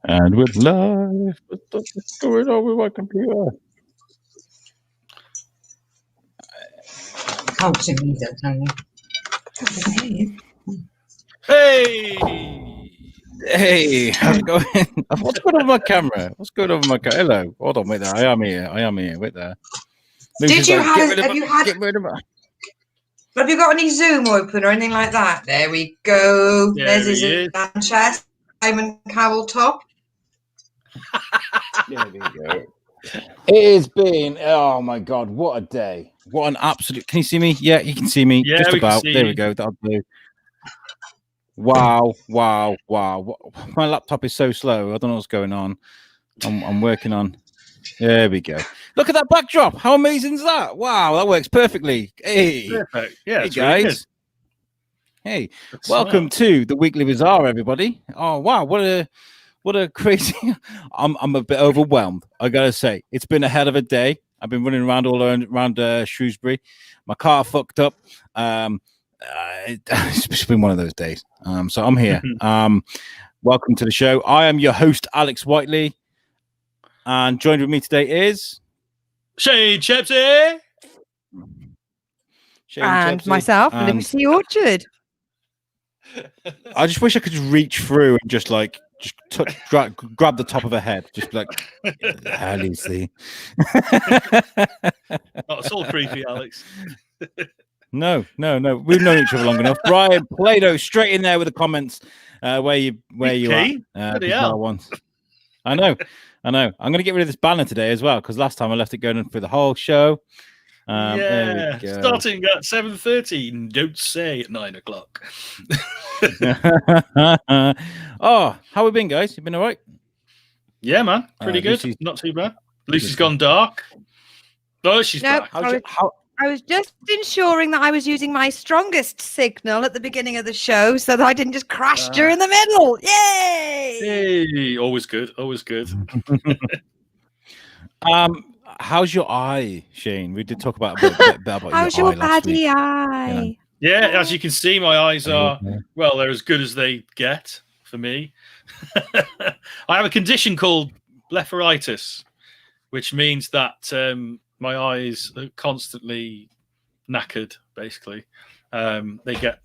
And we're live. What's going on with my computer? Oh, so you don't know. Hey, how's it going? What's going on with my camera? What's going on with my camera? Hello. Hold on, wait there. I am here. Wait there. Did you have Get rid of it. Have you got any Zoom open or anything like that? There we go. There's his Sanchez, Simon Cowell top. There we go. It has been, oh my God, what a day. What an absolute, can you see me? Yeah, you can see me. Yeah, just about. There you. we go. That'll do. Wow. My laptop is so slow. I don't know what's going on. I'm working on. There we go. Look at that backdrop. How amazing is that? Wow, that works perfectly. Hey, perfect. Yeah, hey guys. Really hey, that's welcome to the Weekly Bazaar, everybody. Oh wow, what a crazy. I'm a bit overwhelmed. I gotta say, it's been a hell of a day. I've been running around all around Shrewsbury. My car fucked up. It's been one of those days. So I'm here. Welcome to the show. I am your host, Alex Whiteley. And joined with me today is Shane Chepsey and myself, Lucy Orchard. I just wish I could just reach through and just grab the top of her head, just like, hi, Lucy. It's all creepy, Alex. No. We've known each other long enough. Brian Play-Doh, straight in there with the comments. Where you are. Once. I know. I'm going to get rid of this banner today as well, because last time I left it going for the whole show. Yeah, starting at 7:30. Don't say at 9 o'clock. Oh, how we been, guys? You been all right? Yeah, man. Pretty good. Lucy's, not too bad. Lucy's gone dark. Oh, she's back. I was just ensuring that I was using my strongest signal at the beginning of the show so that I didn't just crash during the middle. Yay! Hey, always good. How's your eye, Shane? We did talk about a bit about how's your eye baddie eye? Yeah, as you can see, my eyes are, well, they're as good as they get for me. I have a condition called blepharitis, which means that my eyes are constantly knackered, basically. They get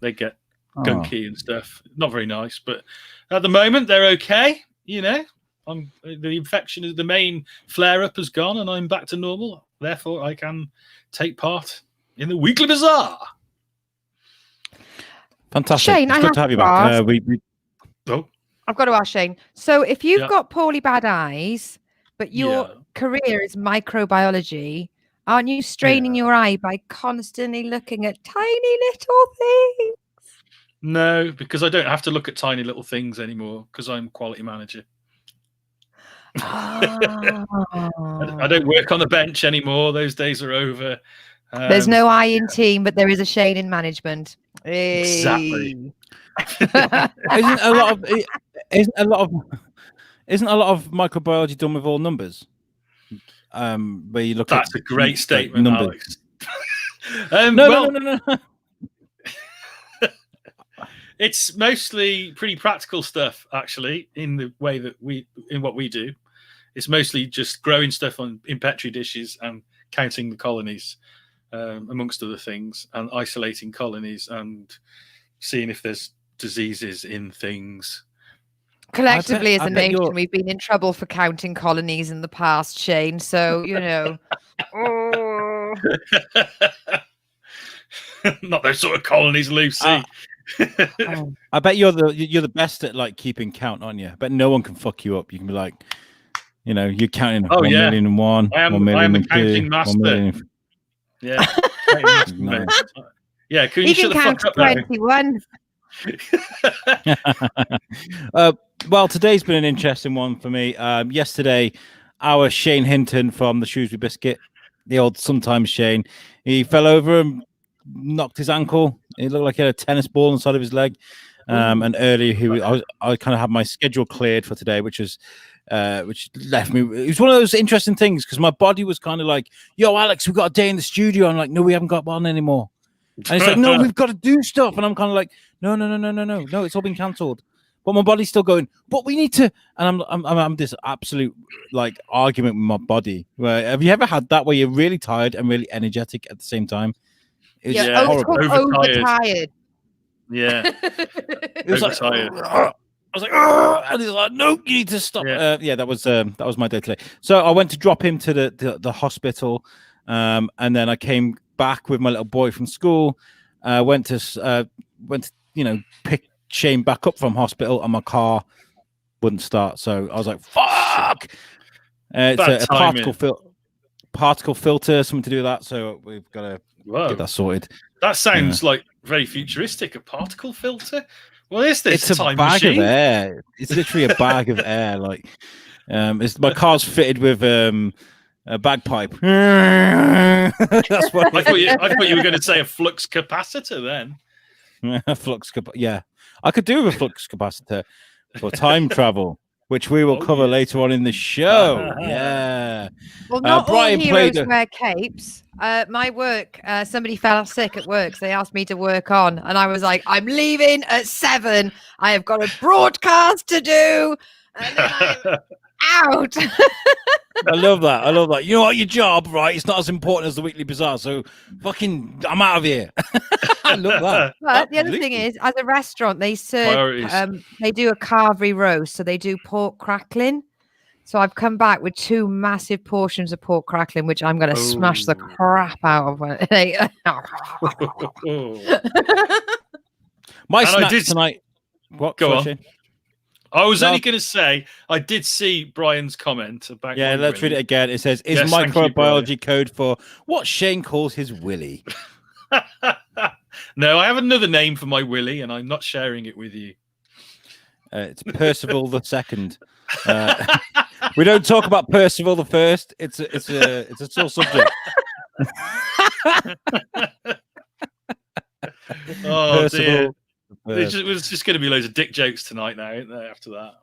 gunky and stuff. Not very nice, but at the moment they're okay. You know, the infection, the main flare-up has gone, and I'm back to normal. Therefore, I can take part in the Weekly Bazaar. Fantastic! Shane, it's good to have you back. I've got to ask Shane. So, if you've got poorly bad eyes, but your career is microbiology, aren't you straining your eye by constantly looking at tiny little things? No, because I don't have to look at tiny little things anymore because I'm quality manager. I don't work on the bench anymore. Those days are over. There's no I in team, but there is a Shane in management. Exactly. Isn't a lot of microbiology done with all numbers? Where you look That's a great statement, numbers. Alex. No. It's mostly pretty practical stuff, actually, in the way that what we do. It's mostly just growing stuff in petri dishes and counting the colonies, amongst other things, and isolating colonies and seeing if there's diseases in things. Collectively, as a nation, we've been in trouble for counting colonies in the past, Shane. So, you know. Not those sort of colonies, Lucy. I bet you're the best at like keeping count, aren't you? But no one can fuck you up. You can be like, you know, you're counting 1,000,001. I am the counting master. Yeah. Nice. Yeah, can you shut the fuck up 21. Well, today's been an interesting one for me. Yesterday, our Shane Hinton from the Shrewsbury Biscuit, the old sometimes Shane, he fell over and knocked his ankle. It looked like he had a tennis ball inside of his leg. And earlier, I kind of had my schedule cleared for today, which left me. It was one of those interesting things because my body was kind of like, "Yo, Alex, we've got a day in the studio." I'm like, "No, we haven't got one anymore." And it's like, "No, we've got to do stuff." And I'm kind of like, "No, it's all been cancelled." but my body's still going. But we need to, and I'm this absolute like argument with my body. Where have you ever had that where you're really tired and really energetic at the same time? It's horrible. Overtired. Yeah, It was like, I was like, and he's like, no, you need to stop. Yeah, That was my day today. So I went to drop him to the hospital, and then I came back with my little boy from school. Went to pick Shane back up from hospital, and my car wouldn't start. So I was like, fuck. It's a particle filter, something to do with that. So we've got to get that sorted. That sounds like very futuristic. A particle filter. What is this? It's a bag of air. It's literally a bag of air. Like, my car's fitted with a bagpipe. That's what I thought you were going to say a flux capacitor then. Yeah, I could do with a flux capacitor for time travel, which we will cover later on in the show. Yeah. Well, not Brian all heroes wear capes. My work, somebody fell sick at work, so they asked me to work on, and I was like, I'm leaving at 7. I have got a broadcast to do, and then I'm out. I love that. You know what? Your job, right? It's not as important as the Weekly Bazaar, so fucking, I'm out of here. I love that. But the other thing is, as a restaurant, they serve, they do a carvery roast, so they do pork crackling. So I've come back with 2 massive portions of pork crackling, which I'm going to smash the crap out of. My snack tonight. What? Go on. I was only going to say, I did see Brian's comment about. Yeah, let's read it again. It says, "Is microbiology code for what Shane calls his willy?" No, I have another name for my willy, and I'm not sharing it with you. It's Percival the Second. We don't talk about Percival the First. It's a sore subject. Oh Percival, dear! It was just going to be loads of dick jokes tonight now, isn't there? After that,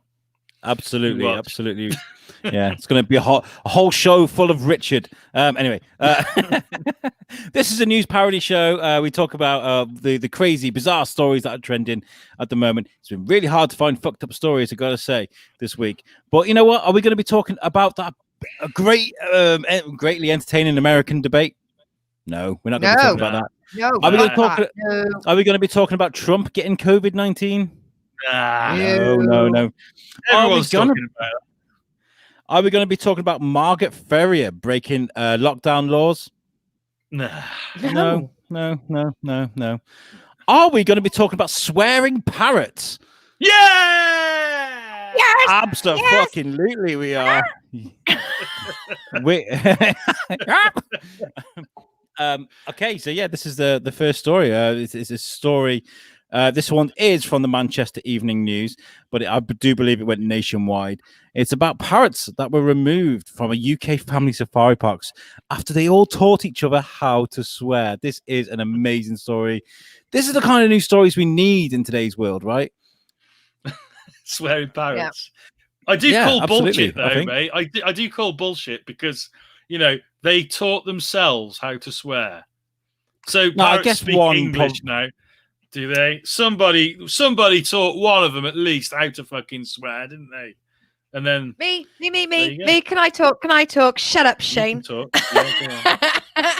absolutely. Yeah, it's going to be a whole show full of Richard. Anyway, this is a news parody show. We talk about the crazy, bizarre stories that are trending at the moment. It's been really hard to find fucked up stories, I got to say, this week. But you know what? Are we going to be talking about that greatly entertaining American debate? No, we're not going to be talking about that. No, are we going to be talking about Trump getting COVID-19? No. Everyone's talking about it. Are we going to be talking about Margaret Ferrier breaking lockdown laws? No. Are we going to be talking about swearing parrots? Yeah! Yes! Absolutely, we are. Okay, so yeah, this is the first story. It's a story. This one is from the Manchester Evening News, but I do believe it went nationwide. It's about parrots that were removed from a UK family safari parks after they all taught each other how to swear. This is an amazing story. This is the kind of news stories we need in today's world, right? Swearing parrots. Yeah. I do call bullshit, though, mate. I do call bullshit because, they taught themselves how to swear. So parrots speak English now. Do they? Somebody taught one of them at least how to fucking swear, didn't they? And then me. Can I talk? Shut up, Shane. Talk. Yeah,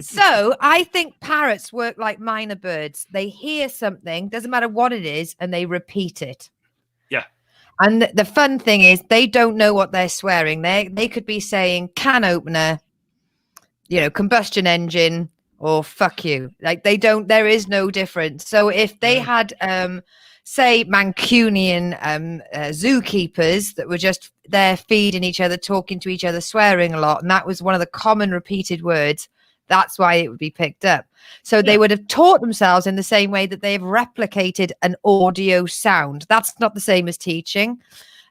So I think parrots work like minor birds. They hear something, doesn't matter what it is, and they repeat it. Yeah. And the fun thing is they don't know what they're swearing. They could be saying can opener, combustion engine, or fuck you. Like there is no difference. So if they had say Mancunian zookeepers that were just there feeding each other, talking to each other, swearing a lot, and that was one of the common repeated words, that's why it would be picked up. So they would have taught themselves in the same way that they've replicated an audio sound. That's not the same as teaching.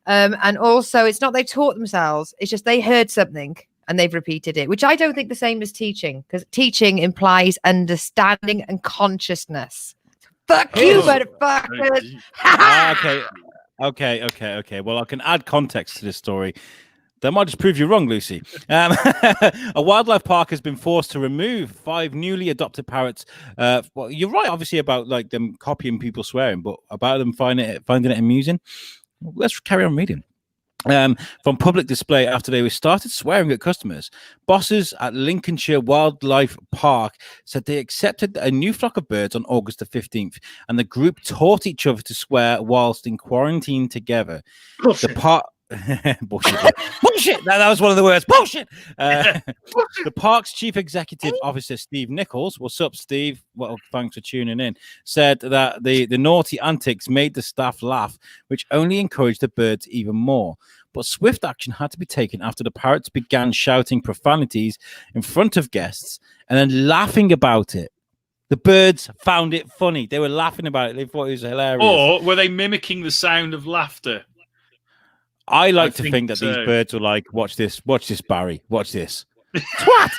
And also it's not they taught themselves, it's just they heard something and they've repeated it, which I don't think the same as teaching, because teaching implies understanding and consciousness. Fuck you, motherfuckers. Okay. Well, I can add context to this story. That might just prove you wrong, Lucy. A wildlife park has been forced to remove 5 newly adopted parrots. Well, you're right, obviously, about like them copying people swearing, but about them finding it amusing. Let's carry on reading. From public display after they started swearing at customers. Bosses at Lincolnshire Wildlife Park said they accepted a new flock of birds on August the 15th, and the group taught each other to swear whilst in quarantine together. Bullshit. The park. Bullshit. Bullshit. That was one of the words. Bullshit. The park's chief executive officer, Steve Nichols, what's up, Steve? Well, thanks for tuning in. Said that the naughty antics made the staff laugh, which only encouraged the birds even more. But swift action had to be taken after the parrots began shouting profanities in front of guests and then laughing about it. The birds found it funny. They were laughing about it. They thought it was hilarious. Or were they mimicking the sound of laughter? I like to think that these birds were like, watch this, Barry, watch this. Twat!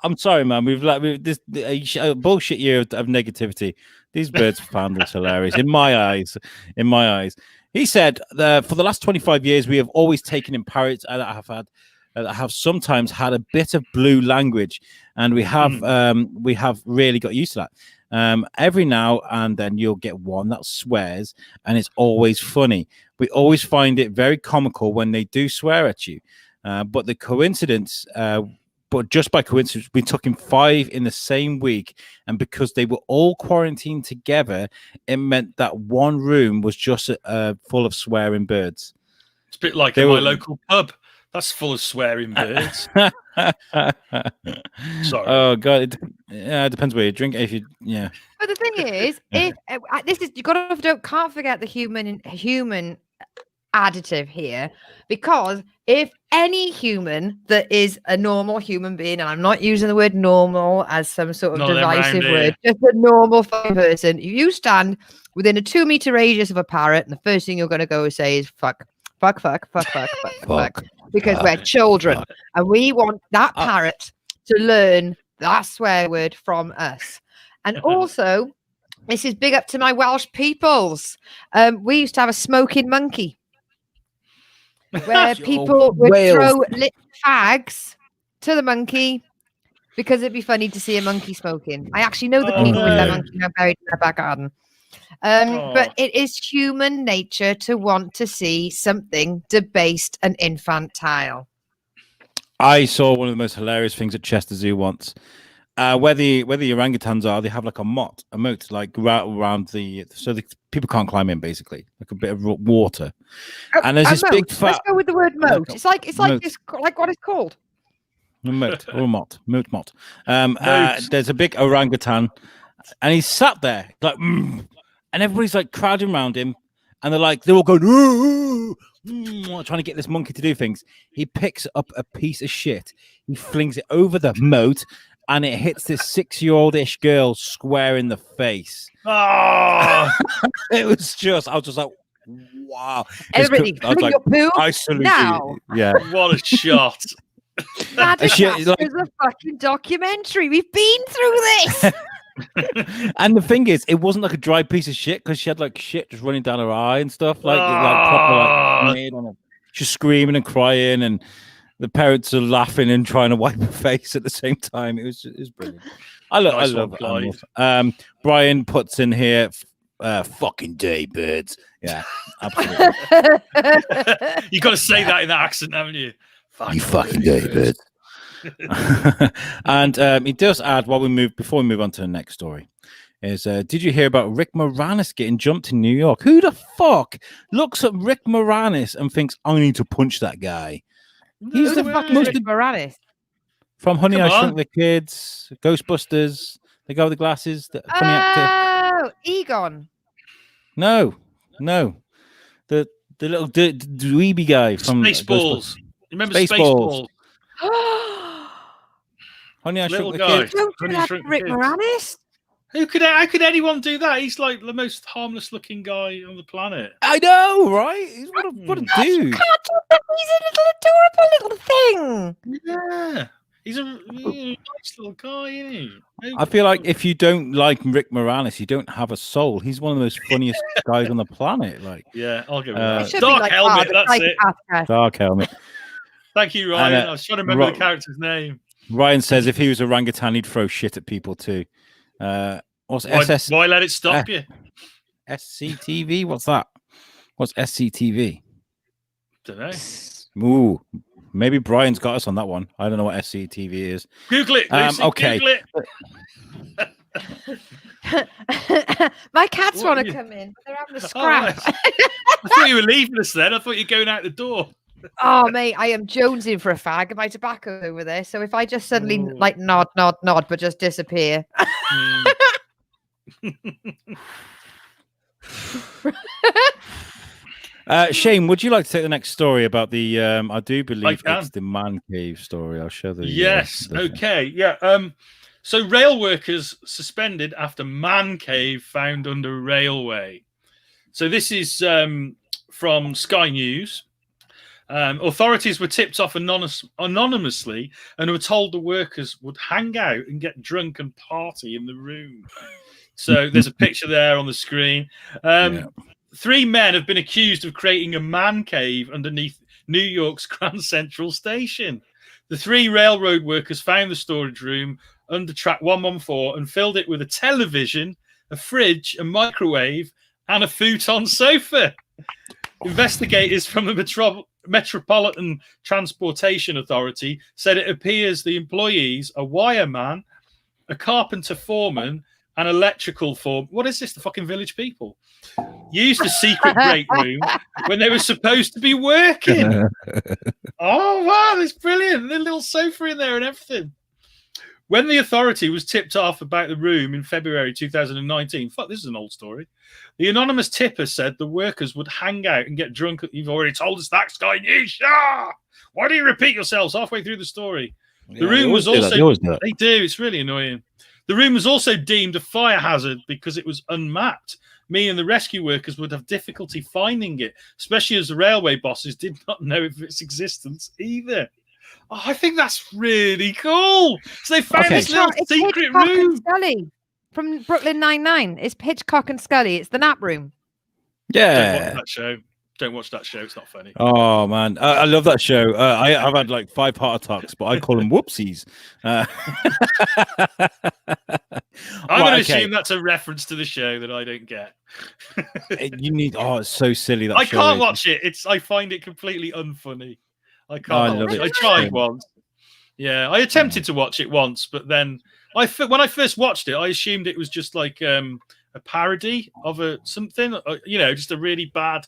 I'm sorry, man. We've this bullshit year of negativity. These birds found this hilarious. In my eyes. He said, for the last 25 years, we have always taken in parrots that have sometimes had a bit of blue language, and we have really got used to that. Every now and then you'll get one that swears, and it's always funny. We always find it very comical when they do swear at you. But just by coincidence, we took in 5 in the same week, and because they were all quarantined together, it meant that one room was just full of swearing birds. It's a bit like my local pub. That's full of swearing birds. Sorry. Oh God, it depends where you drink. But the thing is, can't forget the human additive here, because if any human that is a normal human being, and I'm not using the word normal as some sort of divisive word, just a normal person, if you stand within a 2-meter radius of a parrot, and the first thing you're going to go say is fuck. Because we're children and we want that parrot to learn that swear word from us. And also, this is big up to my Welsh peoples. We used to have a smoking monkey where people would throw lit fags to the monkey because it'd be funny to see a monkey smoking. I actually know the people with their monkey now buried in their back garden. But it is human nature to want to see something debased and infantile. I saw one of the most hilarious things at Chester Zoo once. Where the orangutans are, they have like a moat like around so the people can't climb in, basically, like a bit of water. And there's this big fat. Let's go with the word moat. It's like this, like what it's called. Moat. There's a big orangutan, and he's sat there like. And everybody's like crowding around him, and they're all going, ooh, trying to get this monkey to do things. He picks up a piece of shit, he flings it over the moat, and it hits this 6-year-old-ish girl square in the face. Oh, I was just like, wow. Everybody, your poo I salute now. You. Yeah. What a shot. There's a fucking documentary. We've been through this. And the thing is, it wasn't like a dry piece of shit, because she had like shit just running down her eye and stuff, she's screaming and crying, and the parents are laughing and trying to wipe her face at the same time. It was brilliant. I love animals. Brian puts in here, fucking day birds. Yeah, absolutely. You got to say that in that accent, haven't you? You fucking day birds. And he does add, before we move on to the next story, is did you hear about Rick Moranis getting jumped in New York? Who the fuck looks at Rick Moranis and thinks, I need to punch that guy? He's the fucking Rick Moranis from Honey, I Shrunk the Kids, Ghostbusters, the guy with the glasses, the funny actor. Egon. No, the little dweeby guy from Spaceballs. Remember Spaceballs? Honey, I Shrunk the Kids. Don't do that, Rick Moranis. How could anyone do that? He's like the most harmless looking guy on the planet. I know, right? What a dude. You can't do that. He's a little adorable little thing. Yeah. He's a nice little guy, isn't he? I feel like if you don't like Rick Moranis, you don't have a soul. He's one of the most funniest guys on the planet. Like, yeah, I'll give it that. Dark Dark Helmet, that's it. Dark Helmet. Thank you, Ryan. I was trying to remember the character's name. Ryan says if he was orangutan, he'd throw shit at people too. Why let it stop you? SCTV? What's that? What's SCTV? Don't know. Ooh, maybe Brian's got us on that one. I don't know what SCTV is. Google it. Lucy, okay. Google it. My cats want to come in. They're having a scrap. I thought you were leaving us then. I thought you were going out the door. Oh, mate, I am jonesing for a fag. My tobacco's over there. So if I just suddenly like nod, but just disappear. Shane, would you like to take the next story about the I do believe it's the man cave story. I'll show the yes. Okay. Yeah. So rail workers suspended after man cave found under railway. So this is from Sky News. Authorities were tipped off anonymously and were told the workers would hang out and get drunk and party in the room. So there's a picture there on the screen. 3 men have been accused of creating a man cave underneath New York's Grand Central Station. The 3 railroad workers found the storage room under track 114 and filled it with a television, a fridge, a microwave, and a futon sofa. Investigators from the Metropolitan Transportation Authority said it appears the employees, a wireman, a carpenter foreman, an electrical foreman. What is this? The fucking Village People used a secret break room when they were supposed to be working. Oh wow, that's brilliant! The little sofa in there and everything. When the authority was tipped off about the room in February 2019, fuck, this is an old story. The anonymous tipper said the workers would hang out and get drunk. You've already told us that, Sky News. Why do you repeat yourselves halfway through the story? The room was also... They do. It's really annoying. The room was also deemed a fire hazard because it was unmapped. Me and the rescue workers would have difficulty finding it, especially as the railway bosses did not know of its existence either. Oh, I think that's really cool. So they found this little secret room. Scully from Brooklyn Nine-Nine. It's Hitchcock and Scully. It's the nap room. Yeah. Don't watch that show. It's not funny. Oh man, I love that show. I've had like 5 heart attacks, but I call them whoopsies. I'm going to assume that's a reference to the show that I don't get. You need. Oh, it's so silly. That I can't watch it. I find it completely unfunny. I can't. I tried once. Yeah, I attempted to watch it once, but then when I first watched it, I assumed it was just like a parody of something. Just a really bad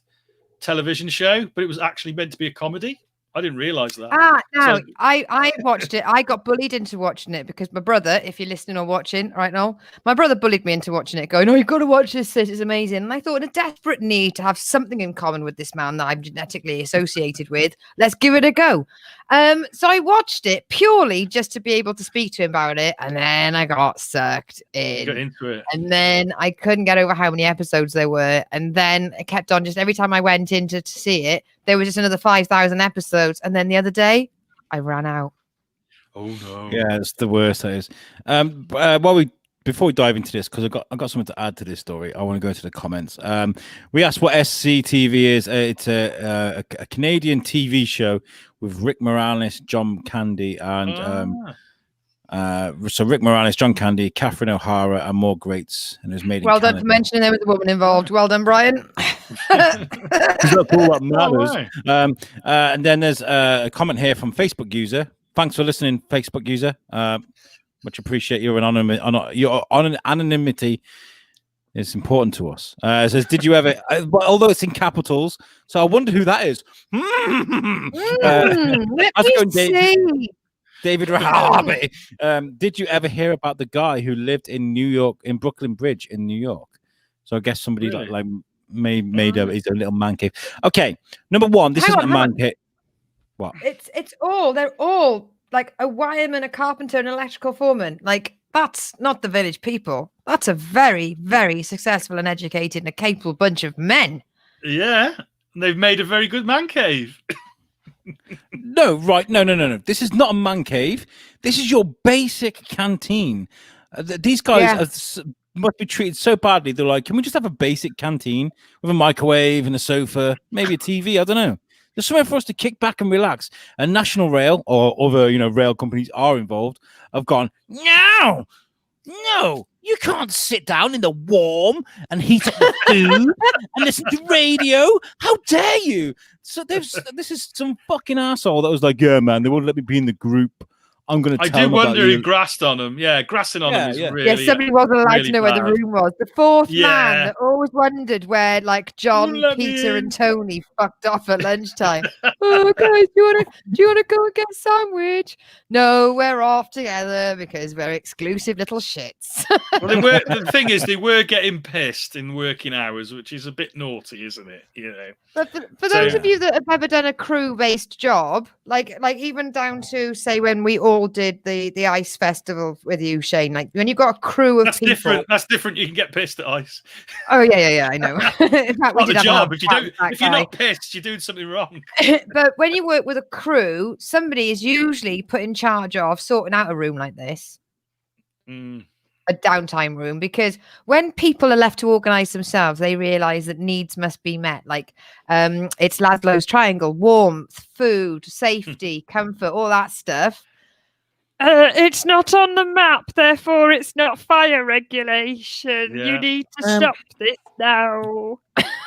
television show, but it was actually meant to be a comedy. I didn't realize that. No, I watched it. I got bullied into watching it because my brother, if you're listening or watching right now, my brother bullied me into watching it, going, "Oh, you've got to watch this. This is amazing." And I thought, in a desperate need to have something in common with this man that I'm genetically associated with, let's give it a go. So I watched it purely just to be able to speak to him about it, and then I got sucked in. Got into it. And then I couldn't get over how many episodes there were, and then it kept on. Just every time I went in to see it, there was just another 5,000 episodes, and then the other day, I ran out. Oh no! Yeah, it's the worst. That is. Before we dive into this, because I got something to add to this story, I want to go to the comments. We asked what SCTV is. It's a Canadian TV show with Rick Moranis, John Candy, and so Rick Moranis, John Candy, Catherine O'Hara, and more greats. And it was made. Well done for mentioning there was a woman involved. Well done, Brian. That's all that matters. And then there's a comment here from Facebook user. Thanks for listening, Facebook user. Much appreciate your anonymity. It's important to us. It says, did you ever, although it's in capitals, so I wonder who that is. David Rahabi. Did you ever hear about the guy who lived in New York, in Brooklyn Bridge in New York? So I guess somebody like made he's a little man cave. Okay, number one, this isn't a man cave. What? They're all like a wireman, a carpenter, an electrical foreman. Like, that's not the Village People. That's a very, very successful and educated and a capable bunch of men. Yeah, they've made a very good man cave. No, right. No. This is not a man cave. This is your basic canteen. These guys must be treated so badly. They're like, can we just have a basic canteen with a microwave and a sofa, maybe a TV? I don't know. There's somewhere for us to kick back and relax. And National Rail or other, rail companies are involved. Have gone, no, you can't sit down in the warm and heat up the food and listen to radio. How dare you? So this is some fucking asshole that was like, yeah, man, they won't let me be in the group. I'm going to I do wonder who grassed on them. Yeah, grassing on them is really... Yeah, somebody wasn't allowed really to know bad. where the room was. The fourth man that always wondered where, like, John, Peter and Tony fucked off at lunchtime. Oh, guys, do you want to go and get a sandwich? No, we're off together because we're exclusive little shits. Well, the thing is, they were getting pissed in working hours, which is a bit naughty, isn't it? But for those of you that have ever done a crew-based job, like even down to, say, when we all did the ice festival with you, Shane, like when you've got a crew of people. That's different. You can get pissed at ice. Oh yeah, I know. In fact, not the job. If you're not pissed, you're doing something wrong. But when you work with a crew, somebody is usually put in charge of sorting out a room like this. A downtime room, because when people are left to organize themselves, they realize that needs must be met. Like it's Laszlo's triangle: warmth, food, safety, comfort, all that stuff. It's not on the map, therefore it's not fire regulation. Yeah. You need to stop this now.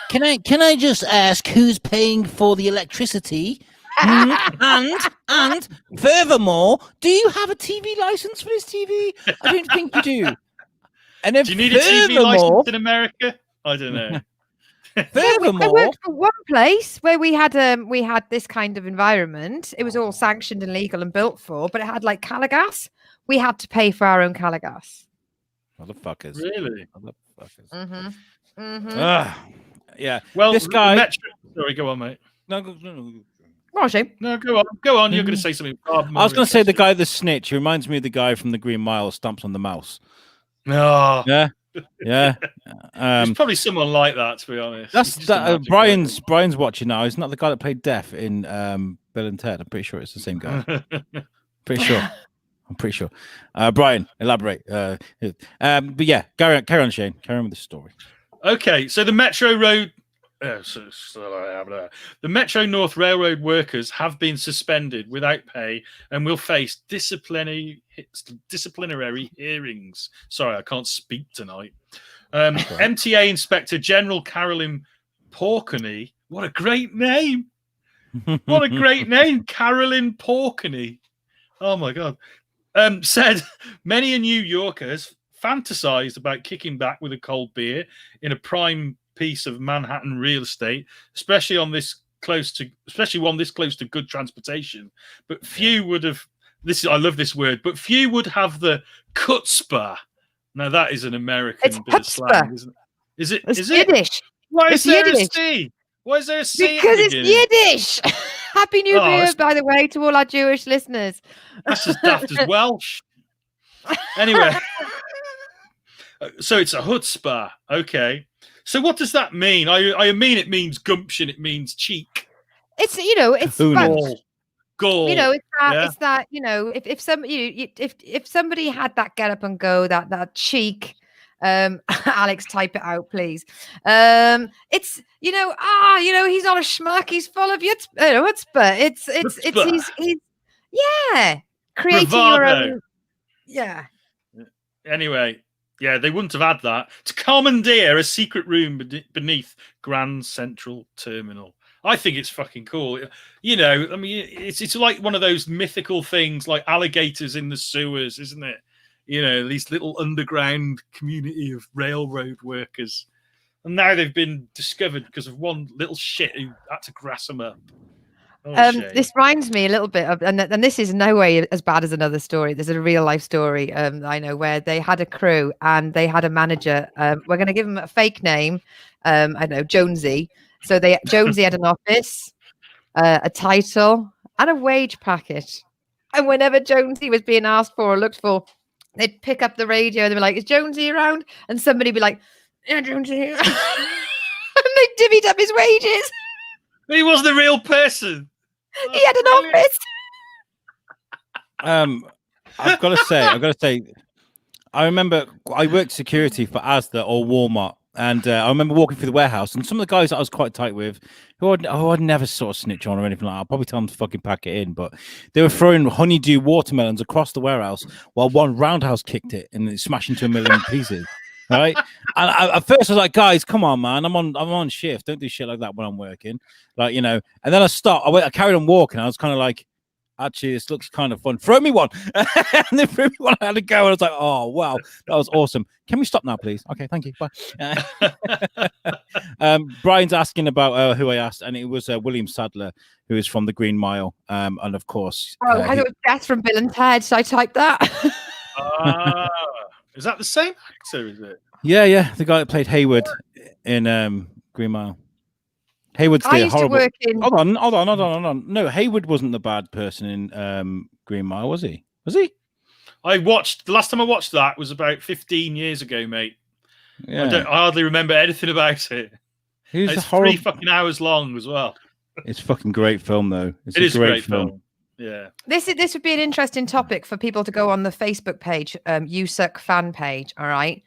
Can I just ask who's paying for the electricity? and furthermore, do you have a TV license for this TV? I don't think you do. And then do you need a TV license in America? I don't know. Furthermore, I worked for one place where we had this kind of environment. It was all sanctioned and legal and built for, but it had like Calagas. We had to pay for our own Calagas. Motherfuckers. Really? Motherfuckers. Yeah. Well, this guy. Sorry, go on, mate. No. Oh, Shane. No, go on. You're going to say something. I was going to say the guy, the snitch. He reminds me of the guy from the Green Mile who stomps on the mouse. No. Yeah. There's probably someone like that, to be honest. That's Brian's watching now. He's not the guy that played Death in Bill and Ted. I'm pretty sure it's the same guy. I'm pretty sure. Brian, elaborate. But yeah, carry on, Shane. Carry on with the story. Okay, so the Metro Road. The Metro North Railroad workers have been suspended without pay and will face disciplinary hearings. Sorry, I can't speak tonight. MTA Inspector General Carolyn Porkney. What a great name! What a great name, Carolyn Porkney. Oh my God. Said many a New Yorker has fantasized about kicking back with a cold beer in a prime piece of Manhattan real estate, especially one this close to good transportation. But few would have I love this word, but few would have the chutzpah. Now that is an American bit of slang, isn't it? Is it? It's Yiddish. Why is there a C? Why is there a C? Because it's Yiddish. Happy New Year, by the way, to all our Jewish listeners. That's as daft as Welsh. Anyway, so it's a chutzpah. Okay. So what does that mean? I mean it means gumption. It means cheek. It's it's Goal. It's that if somebody had that get up and go, that cheek. Alex, type it out, please. It's he's not a schmuck. He's full of chutzpah. He's creating bravado. Your own. Yeah. Anyway. Yeah, they wouldn't have had that. To commandeer a secret room beneath Grand Central Terminal. I think it's fucking cool. I mean, it's like one of those mythical things like alligators in the sewers, isn't it? These little underground community of railroad workers. And now they've been discovered because of one little shit who had to grass them up. This reminds me a little bit of, and this is no way as bad as another story. There's a real life story I know where they had a crew and they had a manager. We're going to give him a fake name. I know, Jonesy. So Jonesy had an office, a title, and a wage packet. And whenever Jonesy was being asked for or looked for, they'd pick up the radio and they'd be like, "Is Jonesy around?" And somebody'd be like, "Yeah, Jonesy." And they divvied up his wages. He wasn't a real person. He had an office. I've got to say, I remember I worked security for Asda or Walmart, and I remember walking through the warehouse, and some of the guys that I was quite tight with, who I'd never sort of snitch on or anything like that. I'd probably tell them to fucking pack it in, but they were throwing honeydew watermelons across the warehouse while one roundhouse kicked it and it smashed into a million pieces. Right? And at first I was like, guys, come on, man, I'm on shift. Don't do shit like that when I'm working, like, you know. And then I stopped. I carried on walking. I was kind of like, actually, this looks kind of fun. Throw me one. And then threw me one. I had to go. And I was like, oh, wow, that was awesome. Can we stop now, please? Okay, thank you. Bye. Brian's asking about who I asked, and it was William Sadler, who is from The Green Mile. And of course... I thought it was Jess from Bill and Ted, so I typed that. Is that the same actor, is it? Yeah. The guy that played Hayward in Green Mile. Hayward's the horrible. Hold on. No, Hayward wasn't the bad person in Green Mile, was he? Was he? The last time I watched that was about 15 years ago, mate. Yeah. I hardly remember anything about it. It's 3 fucking hours long as well. It's a fucking great film, though. It is a great film. Yeah. This would be an interesting topic for people to go on the Facebook page, USUK fan page. All right.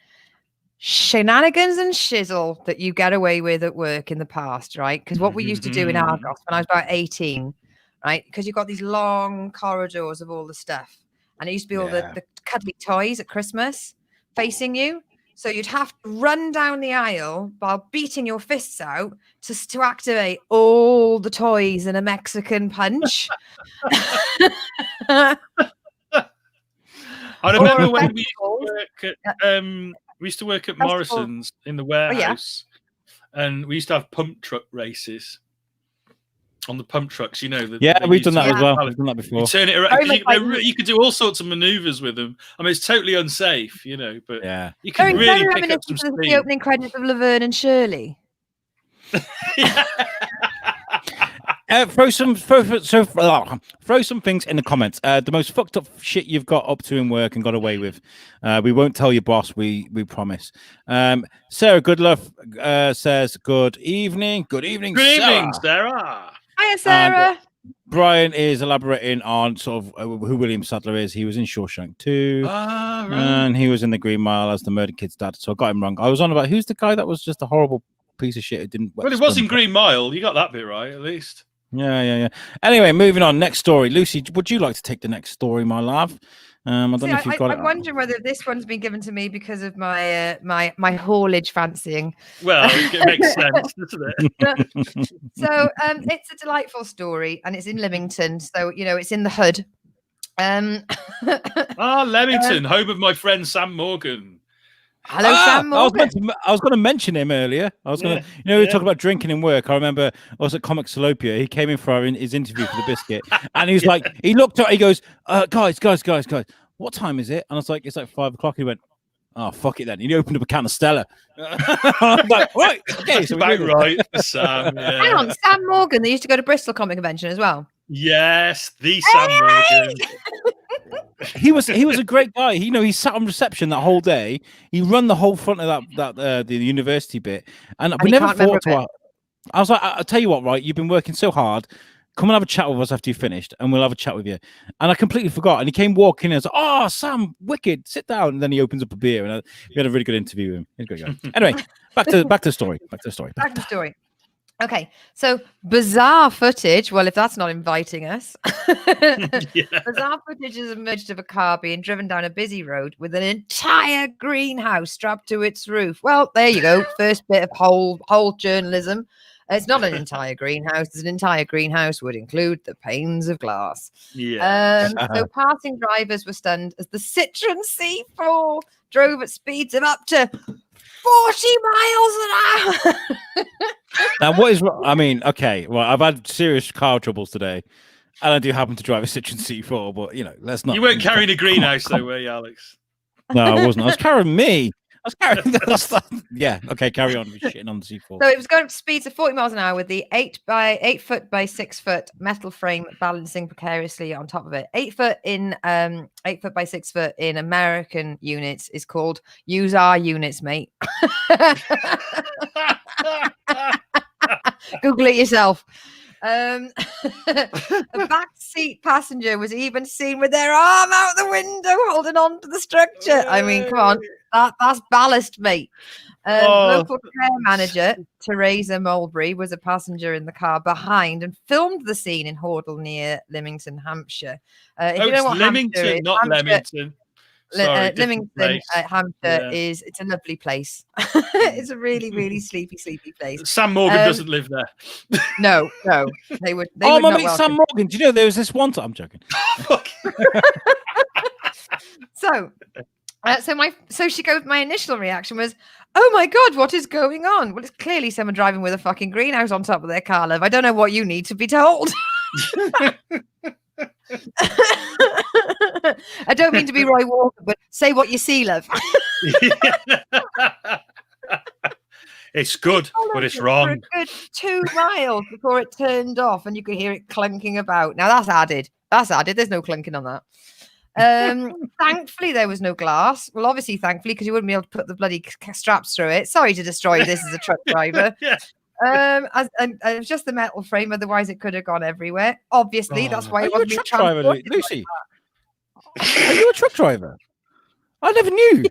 Shenanigans and shizzle that you get away with at work in the past, right? Because what we used to do in Argos when I was about 18, right? Because you've got these long corridors of all the stuff, and it used to be all the cuddly toys at Christmas facing you. So you'd have to run down the aisle while beating your fists out to activate all the toys in a Mexican punch. I remember when we used to work at Morrison's in the warehouse, and we used to have pump truck races on the pump trucks. You know, we've done that as well. We've done that before. You turn it around. You could do all sorts of maneuvers with them. I mean, it's totally unsafe, you know, but you can really pick up some speed. The opening credits of Laverne and Shirley. Throw some things in the comments. The most fucked up shit you've got up to in work and got away with. We won't tell your boss. We promise. Sarah Goodlove says, "Good evening. Good evening, Sarah. Hiya, Sarah." Brian is elaborating on sort of who William Sadler is. He was in Shawshank 2, right. And he was in The Green Mile as the murdered kid's dad. So I got him wrong. I was on about who's the guy that was just a horrible piece of shit who didn't. Well, it was in Green Mile. You got that bit right, at least. Yeah. Anyway, moving on. Next story. Lucy, would you like to take the next story, my love? I don't know if you've got it. I'm wondering whether this one's been given to me because of my my haulage fancying. Well, it makes sense, doesn't it? So it's a delightful story, and it's in Leamington. So, you know, it's in the hood. Leamington, home of my friend Sam Morgan. Hello, Sam Morgan. I was going to mention him earlier. I was going to, we were talking about drinking in work. I remember I was at Comic Salopia. He came in for his interview for the Biscuit, and he was like, he looked at, he goes, guys, what time is it? And I was like, it's like 5 o'clock. He went, oh, fuck it then. He opened up a can of Stella. I was like, right, okay, so about right for Sam. Yeah. Hang on, Sam Morgan. They used to go to Bristol Comic Convention as well. Yes, the Sam Morgan. He was a great guy. He sat on reception that whole day. He run the whole front of the university bit, and we never thought to. I was like, I'll tell you what, right? You've been working so hard. Come and have a chat with us after you finished, and we'll have a chat with you. And I completely forgot. And he came walking in and was like, oh, Sam, wicked, sit down. And then he opens up a beer, and we had a really good interview with him. He's a good guy. Anyway, back to the story. Back to the story. Okay, so bizarre footage. Well, if that's not inviting us, bizarre footage has emerged of a car being driven down a busy road with an entire greenhouse strapped to its roof. Well, there you go. First bit of whole journalism. It's not an entire greenhouse. An entire greenhouse would include the panes of glass. Yeah. So passing drivers were stunned as the Citroen C4 drove at speeds of up to 40 miles an hour. Now, okay, well, I've had serious car troubles today, and I do happen to drive a Citroen C4, but, let's not... You weren't carrying a greenhouse, though, were you, Alex? No, I wasn't. I was carrying me. Yeah, okay, carry on. We're shitting on the C4. So it was going to speeds of 40 miles an hour with the 8 foot by 6 foot metal frame balancing precariously on top of it. 8 foot by 6 foot in American units is called use our units, mate. Google it yourself. A back seat passenger was even seen with their arm out the window holding on to the structure. I mean, come on, that's ballast, mate. Local care manager Teresa Mulberry was a passenger in the car behind and filmed the scene in Hordle near Lymington, Hampshire. If you know what Lymington, Hampshire is, not Leamington. Sorry, Lymington, Hampshire it's a lovely place. It's a really, really sleepy place. Sam Morgan doesn't live there. No, they would. Oh, my mate, Sam Morgan. Do you know there was this one time? I'm joking. So she goes. My initial reaction was, "Oh my god, what is going on?" Well, it's clearly someone driving with a fucking greenhouse on top of their car, love. I don't know what you need to be told. I don't mean to be Roy Walker, but say what you see, love. It's good, but it's wrong. For a good 2 miles before it turned off, and you could hear it clunking about. Now that's added. There's no clunking on that. Thankfully, there was no glass. Well, obviously, thankfully, because you wouldn't be able to put the bloody straps through it. Sorry to destroy this as a truck driver. Yeah. And it was just the metal frame. Otherwise, it could have gone everywhere. Obviously, that's why it wasn't a truck driver, Lucy. Are you a truck driver? I never knew.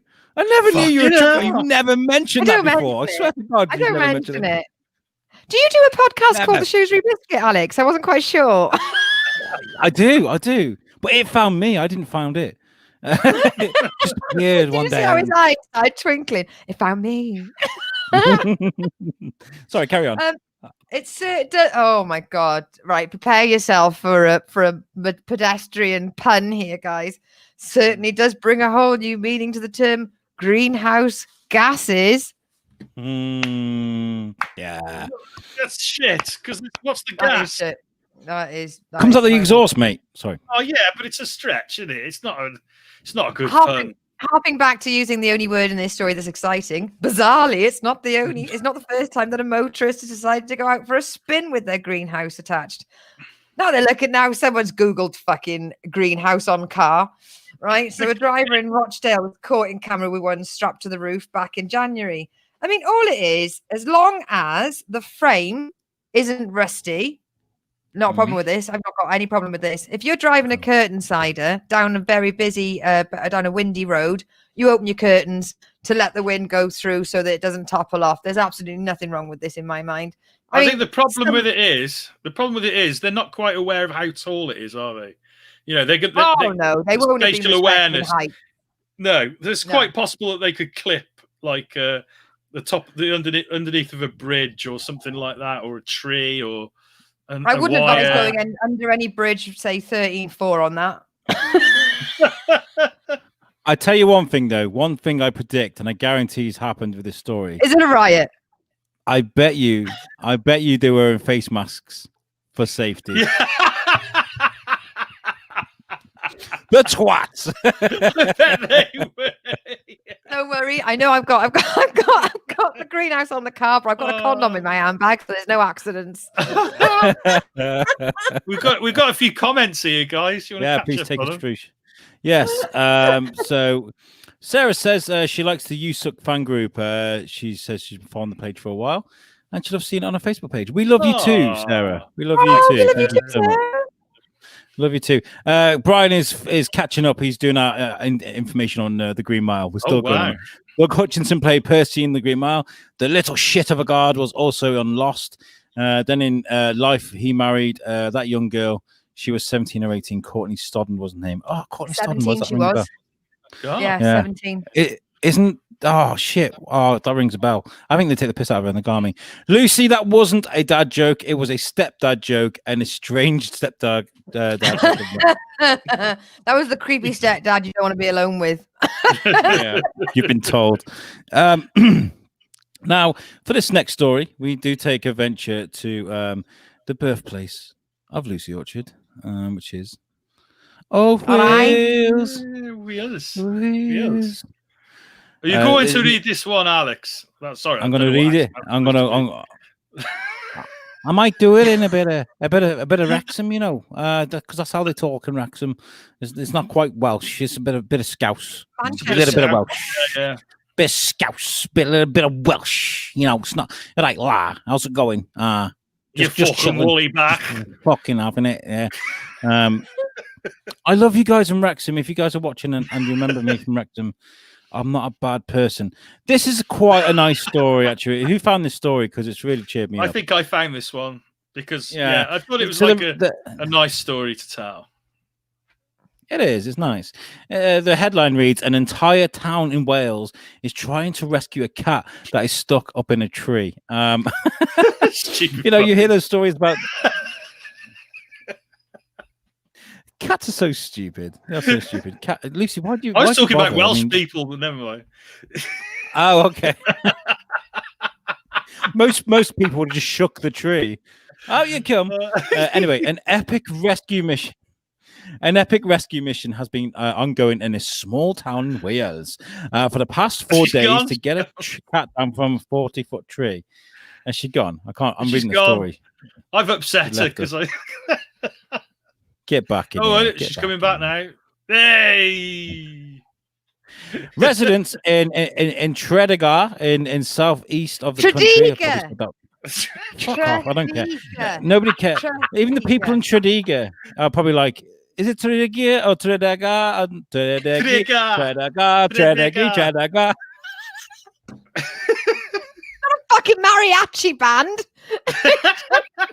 You were a truck driver. You've never mentioned that before. I swear to God, I don't mention it. Do you do a podcast called The Shrewsbury Biscuit, Alex? I wasn't quite sure. I do. But it found me. I didn't find it. Just appeared one day. See how his eyes started twinkling? It found me. Sorry, carry on. Oh my god! Right, prepare yourself for a pedestrian pun here, guys. Certainly does bring a whole new meaning to the term greenhouse gases. Yeah, that's shit. Because what's the gas? That is comes out the exhaust, mate. Sorry. Oh yeah, but it's a stretch, isn't it? It's not a good pun. Hopping back to using the only word in this story that's exciting. Bizarrely, it's not the first time that a motorist has decided to go out for a spin with their greenhouse attached. Now someone's Googled fucking greenhouse on car, right? So a driver in Rochdale was caught in camera with one strapped to the roof back in January. I mean, all it is, as long as the frame isn't rusty, not a problem with this. I've not got any problem with this. If you're driving a curtain sider down a very busy, down a windy road, you open your curtains to let the wind go through so that it doesn't topple off. There's absolutely nothing wrong with this in my mind. I think the problem with it is they're not quite aware of how tall it is, are they? You know, they won't have spatial awareness. No, it's quite possible that they could clip like the underneath of a bridge or something like that, or a tree, or. I wouldn't advise going under any bridge, say 13.4 on that. I tell you one thing, though. One thing I predict, and I guarantee has happened with this story. Is it a riot? I bet you they were wearing face masks for safety. The twats. Don't worry. I know I've got the greenhouse on the car, but I've got a condom in my handbag, so there's no accidents. We've got a few comments here, guys. You want to please take us through. Yes. So Sarah says she likes the USUK fan group. She says she's been following the page for a while, and she'll have seen it on her Facebook page. We love you too, Sarah. We love you too. Love you too, Sarah. Love you too. Brian is catching up. He's doing our information on the Green Mile. We're still going on. Doug Hutchinson played Percy in the Green Mile. The little shit of a guard was also on Lost. Then in Life, he married that young girl. She was 17 or 18. Courtney Stodden was her name. Oh, Courtney Stodden was that? She was. Yeah, 17. It isn't. Oh shit! Oh, that rings a bell. I think they take the piss out of her in the Garmy. Lucy, that wasn't a dad joke. It was a stepdad joke, and a strange stepdad. That was the creepy stepdad you don't want to be alone with. Yeah, you've been told. Now, for this next story, we do take a venture to the birthplace of Lucy Orchard, which is Wales. Wales. Are you going to read this one, Alex? Sorry, I'm going to read it. I might do it in a bit of Wrexham, you know, because that's how they talk in Wrexham. It's not quite Welsh. It's a bit of Scouse. A little bit of Welsh. Yeah. Bit of Scouse. A little bit of Welsh. You know, it's not like la. How's it going? Just fucking woolly back. Fucking having it, yeah. I love you guys in Wrexham. If you guys are watching and you remember me from Wrexham, I'm not a bad person. This is quite a nice story, actually. Who found this story? Because it's really cheered me up. I think I found this one because I thought it was a nice story to tell. It is. It's nice. The headline reads, an entire town in Wales is trying to rescue a cat that is stuck up in a tree. You know, you hear those stories about... Cats are so stupid. They're so stupid. Lucy, why do you... I was talking about Welsh people, but never mind. Oh, okay. most people would have just shook the tree. Oh, you come. Anyway, an epic rescue mission has been ongoing in a small town in Wales for the past 4 days to get a cat down from a 40-foot tree. And she's gone. I'm reading the story. I've upset her because I... Get back in. She's coming back now. Hey! Residents in Tredegar in southeast of the country. Fuck off! I don't care. Nobody cares. Even the people in Tredegar are probably like, is it Tredegar or Tredegar? Tredegar. Fucking mariachi band.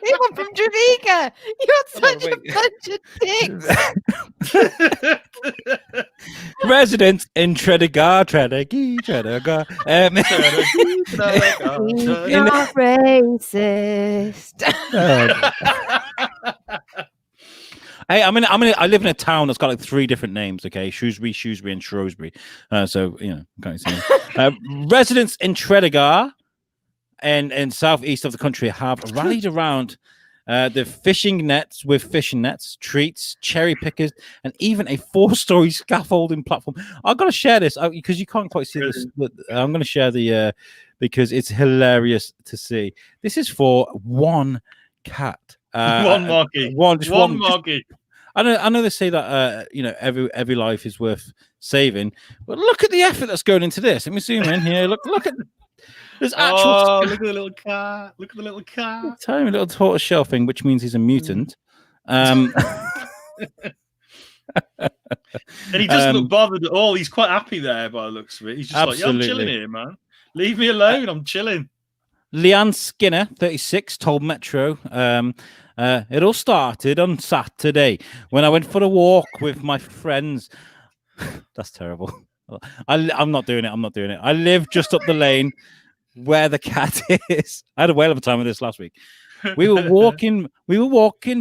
People from Tredegar. You're such a bunch of dicks. Residents in Tredegar. Not racist. Hey, I live in a town that's got like 3 different names. Okay, Shrewsbury, and Shrewsbury. So you know, can't see. Residents in Tredegar and southeast of the country have rallied around the fishing nets with fishing nets, treats, cherry pickers, and even a 4-story scaffolding platform. I've got to share this because you can't quite see this. I'm going to share the because it's hilarious to see. This is for one cat. One monkey. One monkey. I know they say that you know, every life is worth saving, but look at the effort that's going into this. Let me zoom in here. Look at. There's actual. Look at the little cat. Look at the little cat. Tiny little tortoise shell thing, which means he's a mutant. And he doesn't look bothered at all. He's quite happy there by the looks of it. He's just like, I'm chilling here, man. Leave me alone. I'm chilling. Leanne Skinner, 36, told Metro. It all started on Saturday when I went for a walk with my friends. That's terrible. I'm not doing it. I live just up the lane where the cat is. I had a whale of a time with this last week. We were walking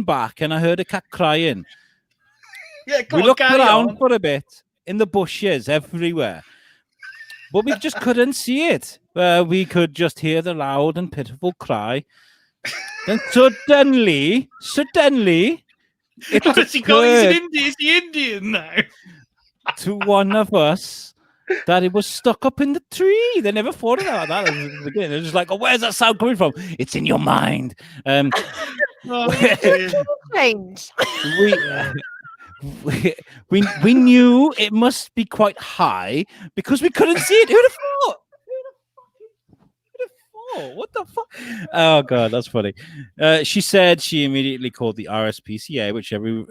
back and I heard a cat crying. Yeah, we looked around for a bit in the bushes everywhere, but we just couldn't see it. We could just hear the loud and pitiful cry. Then suddenly, it Is he Indian now? To one of us that it was stuck up in the tree. They never thought about that at the beginning. They're just like, oh, where's that sound coming from? It's in your mind. We knew it must be quite high because we couldn't see it. Who'd have thought? What the fuck? Oh god, that's funny. She said she immediately called the RSPCA, which every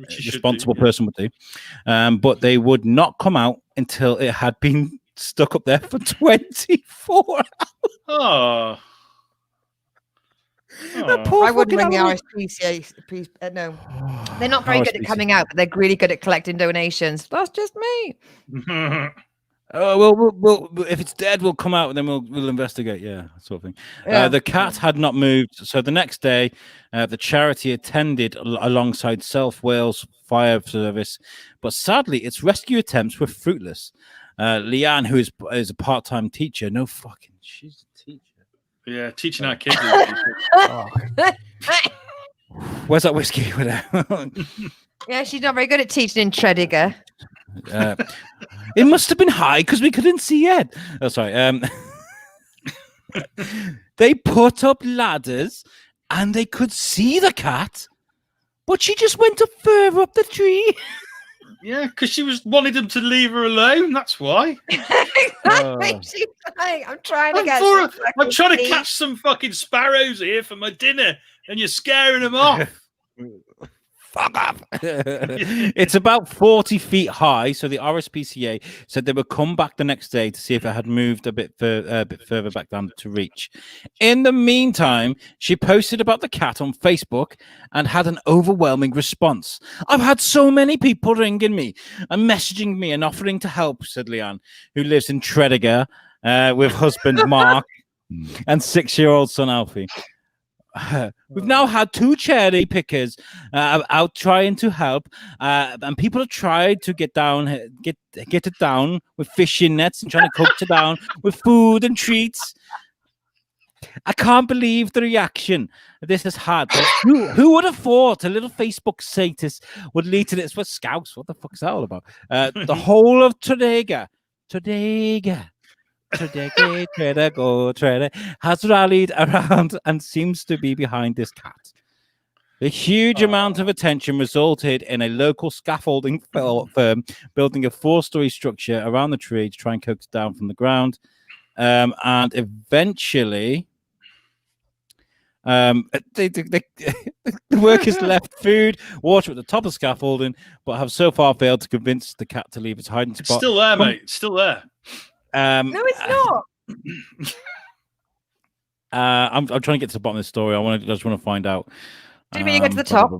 responsible person would do, but they would not come out until it had been stuck up there for 24 hours. Oh. I wouldn't ring the RSPCA. No, they're not very good at coming out, but they're really good at collecting donations. That's just me. Oh well, if it's dead, we'll come out and then we'll investigate. Yeah, sort of thing. Yeah. The cat had not moved, so the next day, the charity attended alongside South Wales Fire Service, but sadly, its rescue attempts were fruitless. Leanne, who is a part-time teacher, she's a teacher. Yeah, teaching our kids. Where's that whiskey? Yeah, she's not very good at teaching in Tredegar. It must have been high because we couldn't see it. Oh, sorry. They put up ladders and they could see the cat, but she just went up further up the tree. Yeah, because she wanted them to leave her alone. That's why. Exactly. She's like, I'm trying to I'm trying to catch some fucking sparrows here for my dinner, and you're scaring them off. Fuck up. It's about 40 feet high, so the RSPCA said they would come back the next day to see if it had moved a bit further back down to reach. In the meantime, she posted about the cat on Facebook and had an overwhelming response. I've had so many people ringing me and messaging me and offering to help, said Leanne, who lives in Tredegar with husband Mark and 6-year-old son Alfie. We've now had 2 cherry pickers out trying to help, and people have tried to get it down with fishing nets and trying to coax it down with food and treats. I can't believe the reaction this has had. Who would have thought a little Facebook status would lead to this? For Scouts, what the fuck is that all about? The whole of Tredegar has rallied around and seems to be behind this cat. The huge amount of attention resulted in a local scaffolding firm building a 4-story structure around the tree to try and coax it down from the ground. And eventually, the workers left food, water at the top of the scaffolding, but have so far failed to convince the cat to leave its hiding spot. It's still there, mate. It's still there. No, it's not. I'm trying to get to the bottom of the story. I just want to find out. Do you mean you get to the top?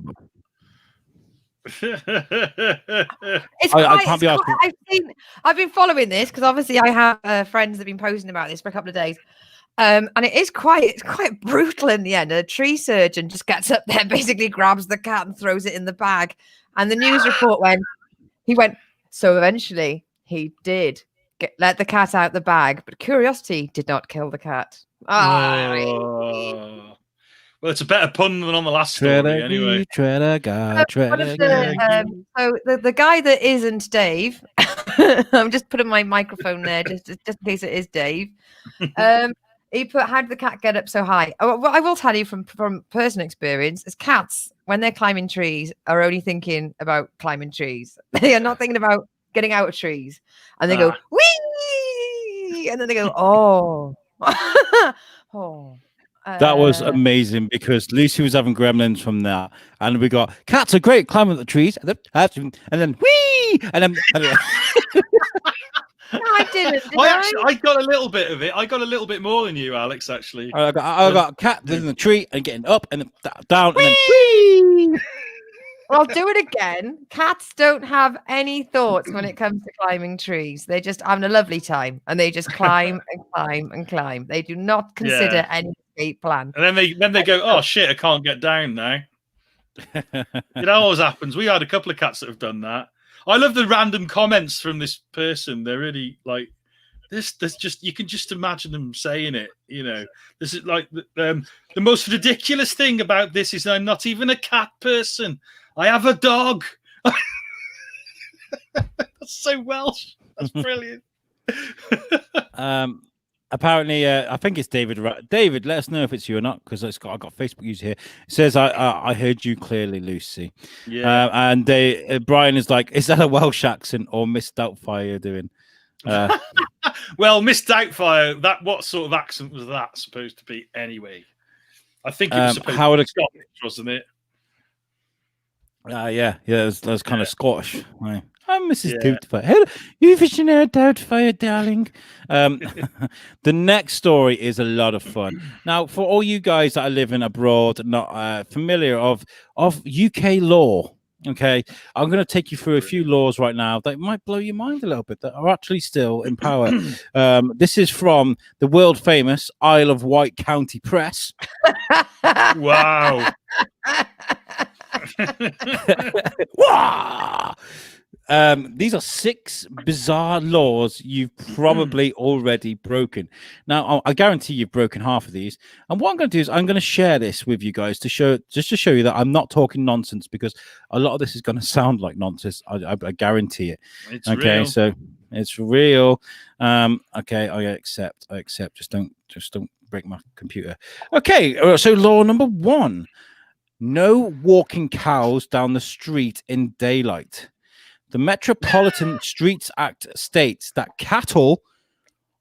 I can't be asked. I've been following this because obviously I have friends that have been posting about this for a couple of days. And it's quite brutal in the end. A tree surgeon just gets up there, basically grabs the cat and throws it in the bag. And the news report went, so eventually he did let the cat out the bag, but curiosity did not kill the cat. Well, it's a better pun than on the last story, anyway. So the guy that isn't Dave, I'm just putting my microphone there just in case it is Dave. He put, how did the cat get up so high? What I will tell you from personal experience is cats, when they're climbing trees, are only thinking about climbing trees. They are not thinking about getting out of trees. And they go, wee! And then they go, oh. That was amazing because Lucy was having gremlins from that. And we got, cats are great climbing the trees. And then wee! And then... No, I didn't. I got a little bit of it. I got a little bit more than you, Alex, actually. I got a cat in the tree and getting up and then down and then whee! Well, I'll do it again. Cats don't have any thoughts when it comes to climbing trees. They're just having a lovely time and they just climb and climb and climb. They do not consider any escape plan. And then they go, oh shit, I can't get down now. It always happens. We had a couple of cats that have done that. I love the random comments from this person. They're really like this. There's just, you can just imagine them saying it. You know, this is like the most ridiculous thing about this is I'm not even a cat person. I have a dog. That's so Welsh. That's brilliant. Apparently, I think it's David. David, let us know if it's you or not, because I got Facebook user here. It says, I heard you clearly, Lucy. Yeah. And Brian is like, is that a Welsh accent or Miss Doubtfire you're doing? Well, Miss Doubtfire, what sort of accent was that supposed to be anyway? I think it was supposed to be Scottish, wasn't it? Yeah, that was kind of Scottish. Right. I'm Mrs. Doubtfire. Hey, you visionary Doubtfire, darling. The next story is a lot of fun. Now, for all you guys that are living abroad, not familiar of UK law, okay, I'm going to take you through a few laws right now that might blow your mind a little bit, that are actually still in power. This is from the world famous Isle of Wight County Press. Wow. These are 6 bizarre laws you've probably already broken. Now, I guarantee you've broken half of these. And what I'm going to do is I'm going to share this with you guys to show you that I'm not talking nonsense, because a lot of this is going to sound like nonsense. I guarantee it. It's okay, real. So it's real. Okay, I accept. Just don't break my computer. Okay, so law number 1. No walking cows down the street in daylight. The Metropolitan Streets Act states that cattle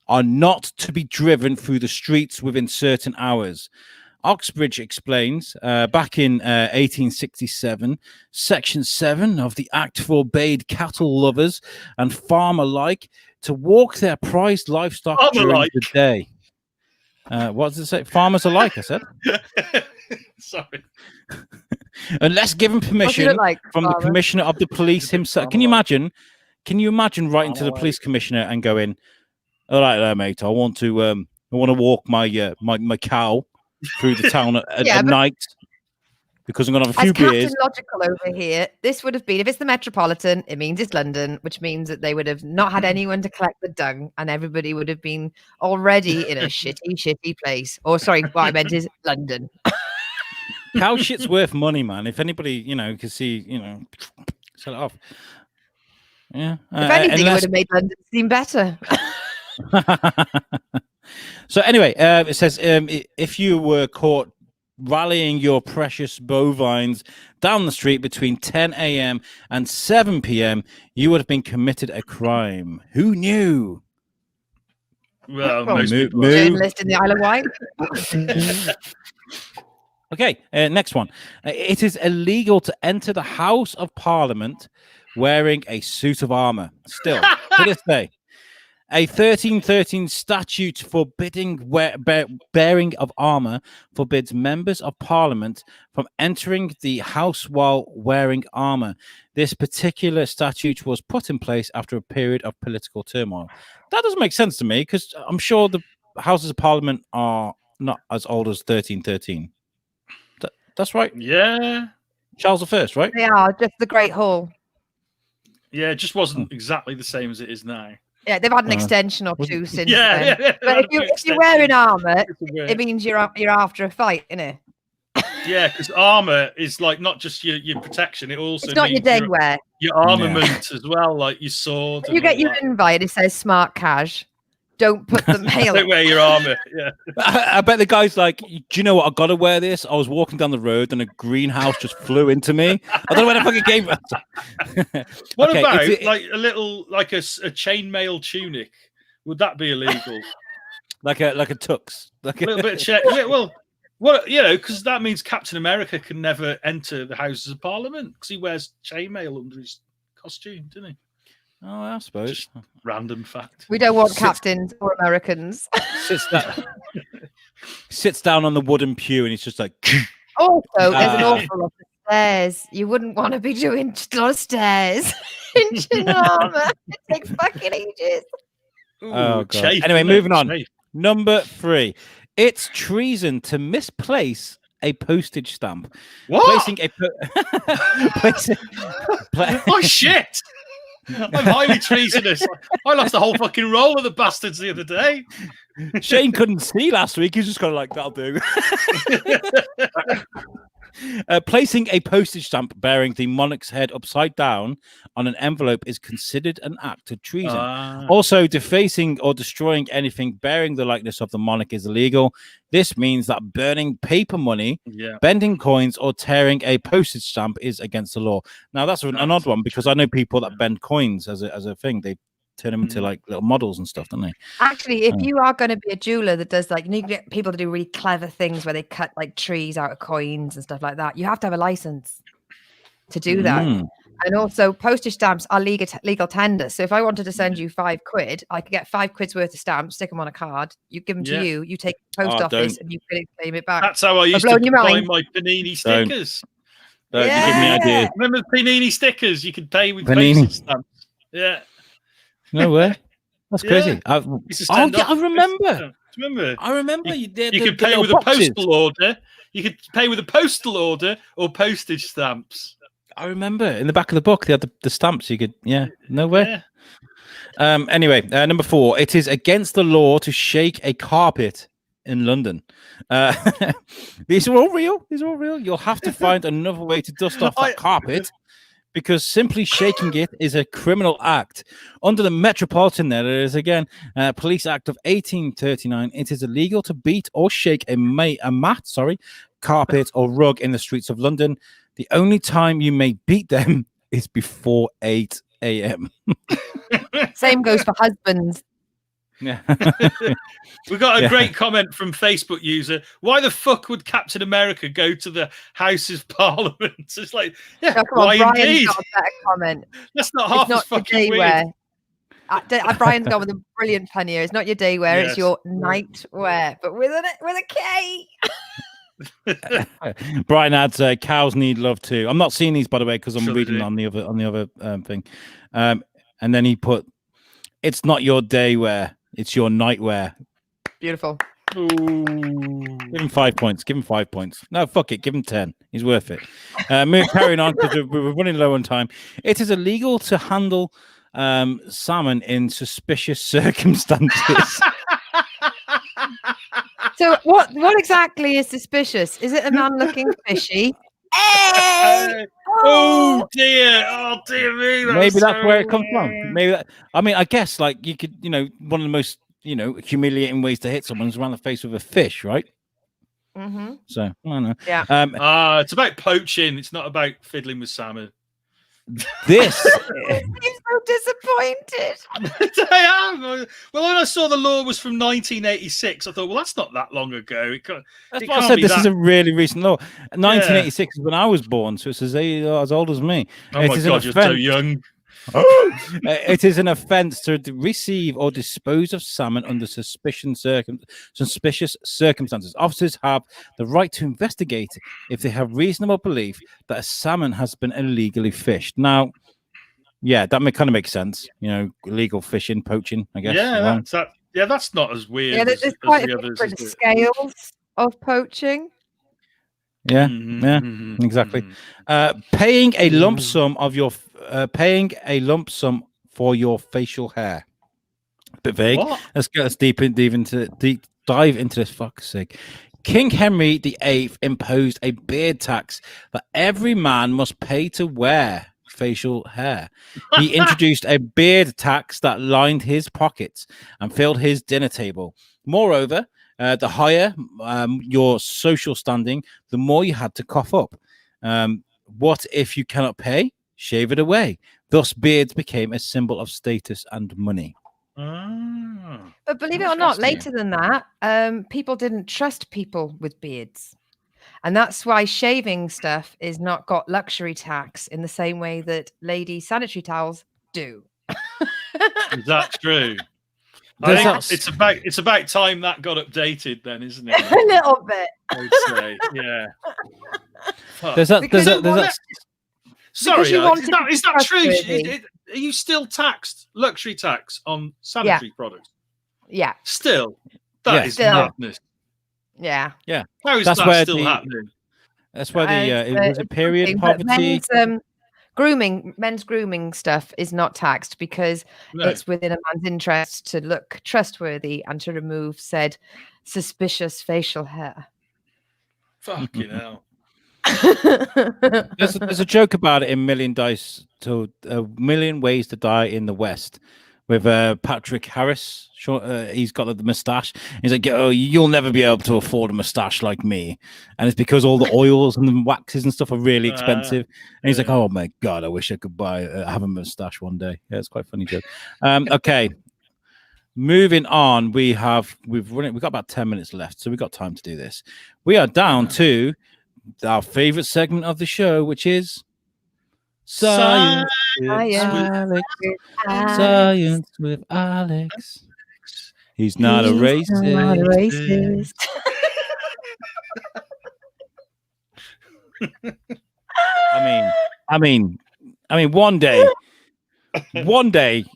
are not to be driven through the streets within certain hours. Oxbridge explains, back in 1867, Section 7 of the Act forbade cattle lovers and farm alike to walk their prized livestock during the day. What does it say? Farmers alike, I said. Sorry. Unless given permission from the commissioner of the police himself. Can you imagine? Can you imagine writing to the police commissioner and going, "All right, there, mate. I want to walk my my cow through the town at night because I'm gonna have a few beers." Captain Logical over here, this would have been, if it's the Metropolitan, it means it's London, which means that they would have not had anyone to collect the dung, and everybody would have been already in a shitty place. Or sorry, what I meant is London. Cow shit's worth money, man. If anybody, can see, sell it off. Yeah. If anything, it would have made London seem better. So anyway, it says if you were caught rallying your precious bovines down the street between 10 a.m. and 7 p.m., you would have been committed a crime. Who knew? Well, most people. Journalist in the Isle of Wight. Okay, next one. It is illegal to enter the House of Parliament wearing a suit of armor. Still, to this day. A 1313 statute forbidding bearing of armor forbids members of Parliament from entering the House while wearing armor. This particular statute was put in place after a period of political turmoil. That doesn't make sense to me because I'm sure the Houses of Parliament are not as old as 1313. That's right. Yeah. Charles I, right? They are, just the Great Hall. Yeah, it just wasn't exactly the same as it is now. Yeah, they've had an extension or two since then. But if you're wearing armour, it means you're after a fight, innit? Yeah, because armour is like not just your protection, it also it's not your day wear. Your armament as well, like your sword. When you get your invite, it says smart cash. Don't put the mail. Don't wear your armour. Yeah. I bet the guy's like, do you know what? I got to wear this. I was walking down the road and a greenhouse just flew into me. I don't know where the fuck it came from. What about like a little, like a chainmail tunic? Would that be illegal? like a tux? Like a little bit of chain. Well, because that means Captain America can never enter the Houses of Parliament because he wears chainmail under his costume, doesn't he? Oh, I suppose. Just random fact. We don't want captains or Americans. Sits down on the wooden pew and he's just like. Also, there's an awful lot of stairs. You wouldn't want to be doing a lot of stairs in armor. It takes fucking ages. Ooh, oh god. Anyway, moving on. Number 3. It's treason to misplace a postage stamp. What? Oh shit! I'm highly treasonous. I lost the whole fucking roll of the bastards the other day. Shane couldn't see last week. He's just kind of like, that'll do. Placing a postage stamp bearing the monarch's head upside down on an envelope is considered an act of treason. Also, defacing or destroying anything bearing the likeness of the monarch is illegal. This means that burning paper money, bending coins, or tearing a postage stamp is against the law. Now, that's an odd one because I know people that bend coins as a thing. They turn them into like little models and stuff, don't they? Actually, if you are going to be a jeweler that does like, you can get people to do really clever things where they cut like trees out of coins and stuff like that. You have to have a license to do that. And also postage stamps are legal tender. So if I wanted to send you £5, I could get £5 worth of stamps, stick them on a card, you give them to you, you take the post office and you can claim it back. That's how I used to buy my Panini stickers. Don't you give me idea. Remember the Panini stickers? You could pay with postage stamps. Yeah. No way. That's crazy. I remember. I remember you did. You could pay with a postal order. You could pay with a postal order or postage stamps. I remember in the back of the book they had the stamps. You could, no way. Yeah. Anyway, number 4. It is against the law to shake a carpet in London. These are all real. You'll have to find another way to dust off that carpet. Because simply shaking it is a criminal act. Under the Metropolitan, there is again, Police Act of 1839. It is illegal to beat or shake a mat, carpet or rug in the streets of London. The only time you may beat them is before 8 a.m. Same goes for husbands. Yeah. We got a great comment from Facebook user. Why the fuck would Captain America go to the House of Parliament? It's like, yeah, Oh, come why on, Brian's indeed? got a better comment. That's not half as fucking day weird. wear. Brian's gone with a brilliant pun here. It's not your day wear, it's your night wear, but with a K. Brian adds, cows need love too. I'm not seeing these, by the way, because I'm Sure reading on the other thing. And then he put, it's not your day wear, it's your night wear. Beautiful. Ooh. Give him 5 points. Give him 5 points. No, fuck it. Give him 10. He's worth it. Carrying on because we're running low on time. It is illegal to handle salmon in suspicious circumstances. So what exactly is suspicious? Is it a man looking fishy? Hey! Oh dear! Oh dear me! Maybe that's where it comes from. Maybe I mean, I guess like you could, one of the most humiliating ways to hit someone is around the face with a fish, right? Mm-hmm. So I don't know. Yeah. It's about poaching. It's not about fiddling with salmon. This I'm so disappointed. I am. Well, when I saw the law was from 1986, I thought, well, that's not that long ago. That's what I said. This is a really recent law. 1986 is when I was born, so it's as old as me. Oh my God, you're so young. It is an offence to receive or dispose of salmon under suspicious circumstances. Officers have the right to investigate if they have reasonable belief that a salmon has been illegally fished. Now, yeah, that kind of makes sense. Illegal fishing, poaching, I guess. Yeah, that's not as weird. Yeah, there's quite a different scales of poaching. Yeah, exactly. Paying a lump sum for your facial hair. A bit vague. What? Let's deep dive into this. Fuck's sake. King Henry VIII imposed a beard tax that every man must pay to wear facial hair. He introduced a beard tax that lined his pockets and filled his dinner table. Moreover, the higher your social standing, the more you had to cough up. What if you cannot pay? Shave it away. Thus, beards became a symbol of status and money. But believe it or not, later than that, people didn't trust people with beards. And that's why shaving stuff is not got luxury tax in the same way that lady sanitary towels do. Is that true? I think it's about time that got updated then, isn't it? A little bit. I would say, yeah. Sorry, is that true? Are you still taxed luxury tax on sanitary products? Yeah. Still, that is madness. Yeah. Yeah. How is that still happening? That's why it was a period poverty. Men's grooming stuff is not taxed because it's within a man's interest to look trustworthy and to remove said suspicious facial hair. Fucking hell. There's a joke about it in Million Ways to Die in the West with Patrick Harris. He's got the mustache. He's like, "Oh, you'll never be able to afford a mustache like me," and it's because all the oils and the waxes and stuff are really expensive. And he's like, "Oh my God, I wish I could have a mustache one day." Yeah, it's quite a funny joke. Okay, moving on. We've got about 10 minutes left, so we've got time to do this. We are down to our favorite segment of the show, which is Science with Alex. He's not a racist. I mean, one day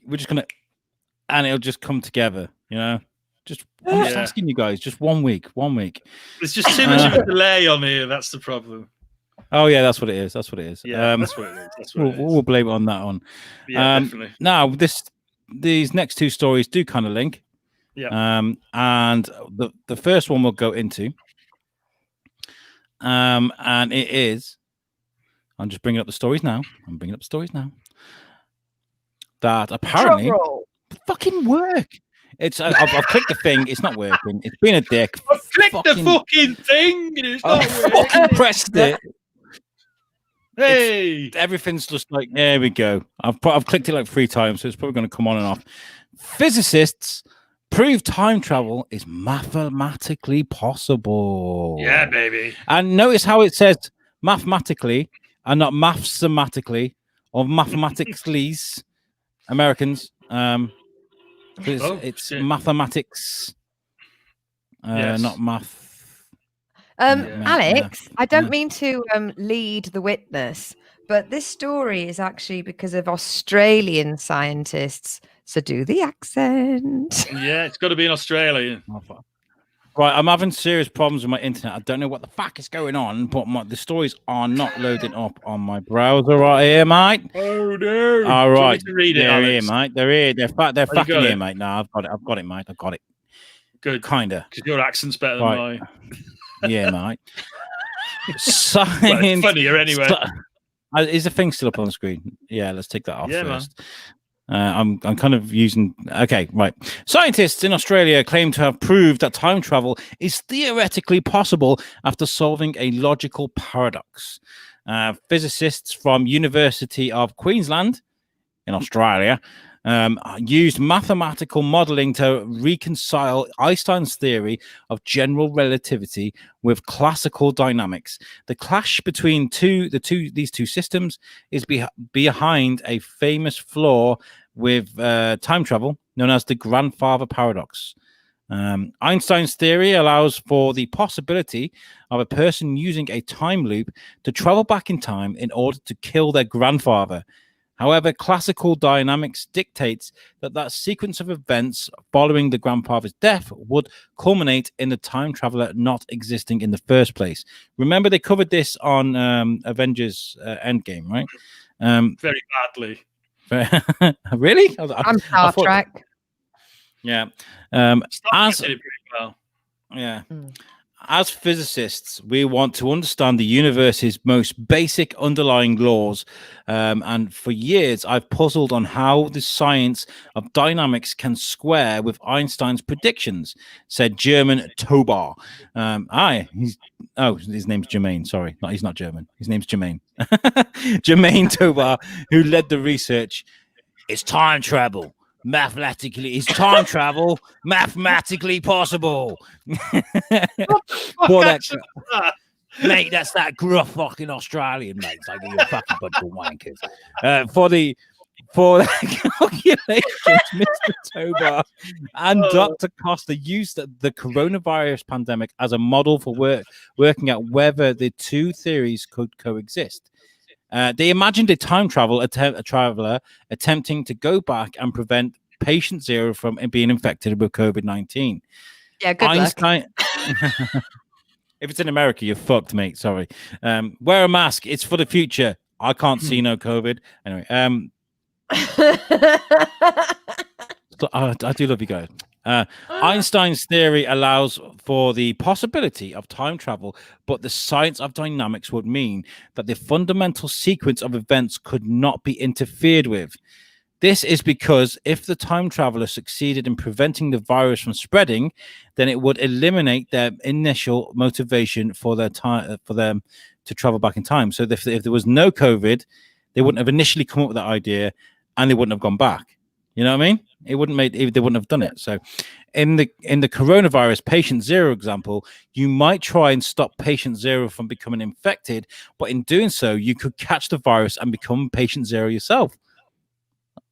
we're just gonna, and it'll just come together, I'm just asking you guys, just 1 week. There's just too much of a delay on here. That's the problem. Oh yeah, that's what it is. Yeah, that's what it is. We'll blame it on that one. Yeah, definitely. Now these next two stories do kind of link. Yeah. And the first one we'll go into. And it is. I'm just bringing up the stories now. That apparently fucking work. I've clicked the thing. It's not working. It's been a dick. I've clicked the fucking thing. It's not working. Fucking pressed it. Hey, everything's just like, there we go. I've clicked it like 3 times, so it's probably going to come on and off. Physicists prove time travel is mathematically possible. Yeah, baby. And notice how it says mathematically and not mathematically or mathematically. Americans. It's mathematics, not math. Alex, I don't mean to lead the witness, but this story is actually because of Australian scientists. So do the accent. Yeah, it's got to be in Australia. Right, I'm having serious problems with my internet. I don't know what the fuck is going on, but the stories are not loading up on my browser right here, mate. Oh no! All right, to read it, they're here, mate. They're here. They're fucking here, it? mate. No, I've got it, mate. I've got it. Good, kinda. Because your accent's better than mine. Yeah, mate. Science. Well, funnier anyway. Is the thing still up on the screen? Yeah, let's take that off first. Man. I'm kind of using. Okay, right. Scientists in Australia claim to have proved that time travel is theoretically possible after solving a logical paradox. Physicists from University of Queensland in Australia used mathematical modeling to reconcile Einstein's theory of general relativity with classical dynamics. The clash between these two systems is behind a famous flaw with time travel known as the grandfather paradox. Einstein's theory allows for the possibility of a person using a time loop to travel back in time in order to kill their grandfather. However, classical dynamics dictates that sequence of events following the grandfather's death would culminate in the time traveler not existing in the first place. Remember, they covered this on Avengers Endgame, right? Very badly. Really? I'm Star Trek. Yeah. Did it pretty well. Yeah. As physicists, we want to understand the universe's most basic underlying laws. And for years, I've puzzled on how the science of dynamics can square with Einstein's predictions, said German Tobar. His name's Jermaine. Sorry. No, he's not German. His name's Jermaine. Jermaine Tobar, who led the research. It's time travel. Mathematically possible. Mate, that's that gruff fucking Australian, mate. It's like you're fucking bunch of wankers. For the calculations, Mr. Tobar and Dr. Costa used the coronavirus pandemic as a model for working out whether the two theories could coexist. They imagined a time traveler attempting to go back and prevent patient zero from being infected with COVID-19. Yeah, good Einstein. If it's in America, you're fucked, mate. Sorry. Wear a mask. It's for the future. I can't see no COVID. Anyway, I do love you guys. Einstein's theory allows for the possibility of time travel, but the science of dynamics would mean that the fundamental sequence of events could not be interfered with. This is because if the time traveler succeeded in preventing the virus from spreading, then it would eliminate their initial motivation for them to travel back in time. So if there was no COVID, they wouldn't have initially come up with that idea, and they wouldn't have gone back. You know what I mean? They wouldn't have done it. So in the coronavirus patient zero example, you might try and stop patient zero from becoming infected, but in doing so, you could catch the virus and become patient zero yourself.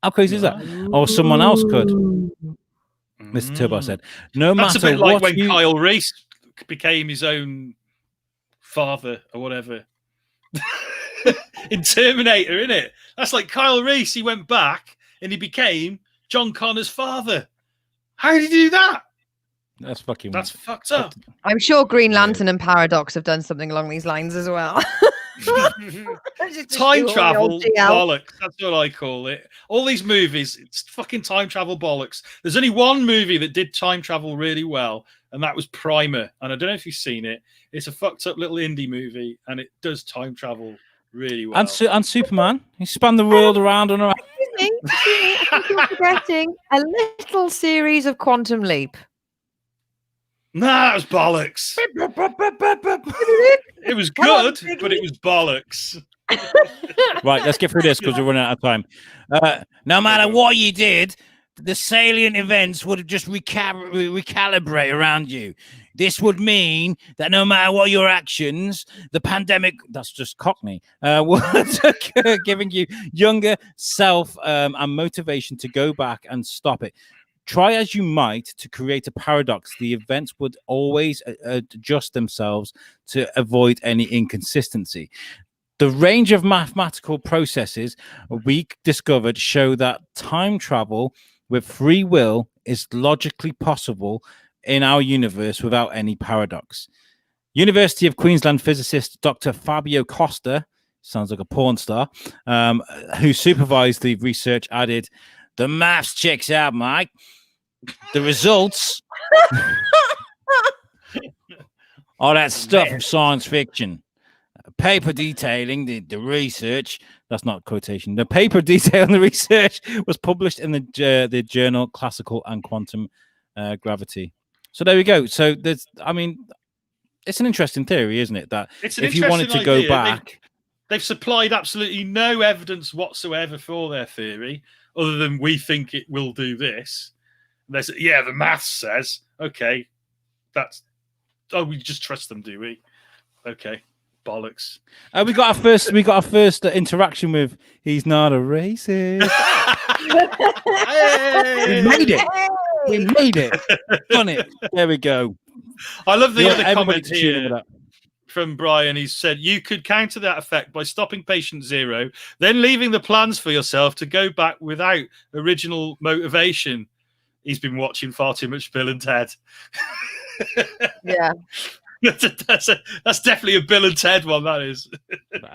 How crazy is that? Or someone else could. Mr. Tobar said, no matter That's a bit like what when Kyle Reese became his own father or whatever. In Terminator, isn't it? That's like Kyle Reese. He went back and he became John Connor's father. How did he do that? That's fucked up. I'm sure Green Lantern and Paradox have done something along these lines as well. Time travel bollocks. That's what I call it. All these movies, it's fucking time travel bollocks. There's only one movie that did time travel really well, and that was Primer. And I don't know if you've seen it. It's a fucked up little indie movie, and it does time travel really well. And Superman, he spun the world around and around. I think you're forgetting a little series of Quantum Leap. Nah, that was bollocks. It was good, but it was bollocks. Right, let's get through this because we're running out of time. No matter what you did, the salient events would just recalibrate around you. This would mean that no matter what your actions, the pandemic, that's just Cockney, would giving you younger self and motivation to go back and stop it. Try as you might to create a paradox, the events would always adjust themselves to avoid any inconsistency. The range of mathematical processes we discovered show that time travel with free will is logically possible in our universe without any paradox. University of Queensland physicist Dr. Fabio Costa, sounds like a porn star, who supervised the research, added, "The maths checks out, Mike. The results all that stuff of science fiction. Paper detailing the research," that's not quotation, the paper detailing the research was published in the journal Classical and Quantum Gravity. So there we go. So there's, I mean, it's an interesting theory, isn't it? That if you wanted to go back, they've supplied absolutely no evidence whatsoever for their theory, other than we think it will do this. And they say, yeah, the maths says, okay, we just trust them, do we? Okay. Bollocks. We got our first interaction with "He's not a racist." Hey! We made it. Done it. There we go. I love the other everybody comment here from Brian. He said, "You could counter that effect by stopping patient 0, then leaving the plans for yourself to go back without original motivation." He's been watching far too much Bill and Ted. Yeah. That's definitely a Bill and Ted one, that is.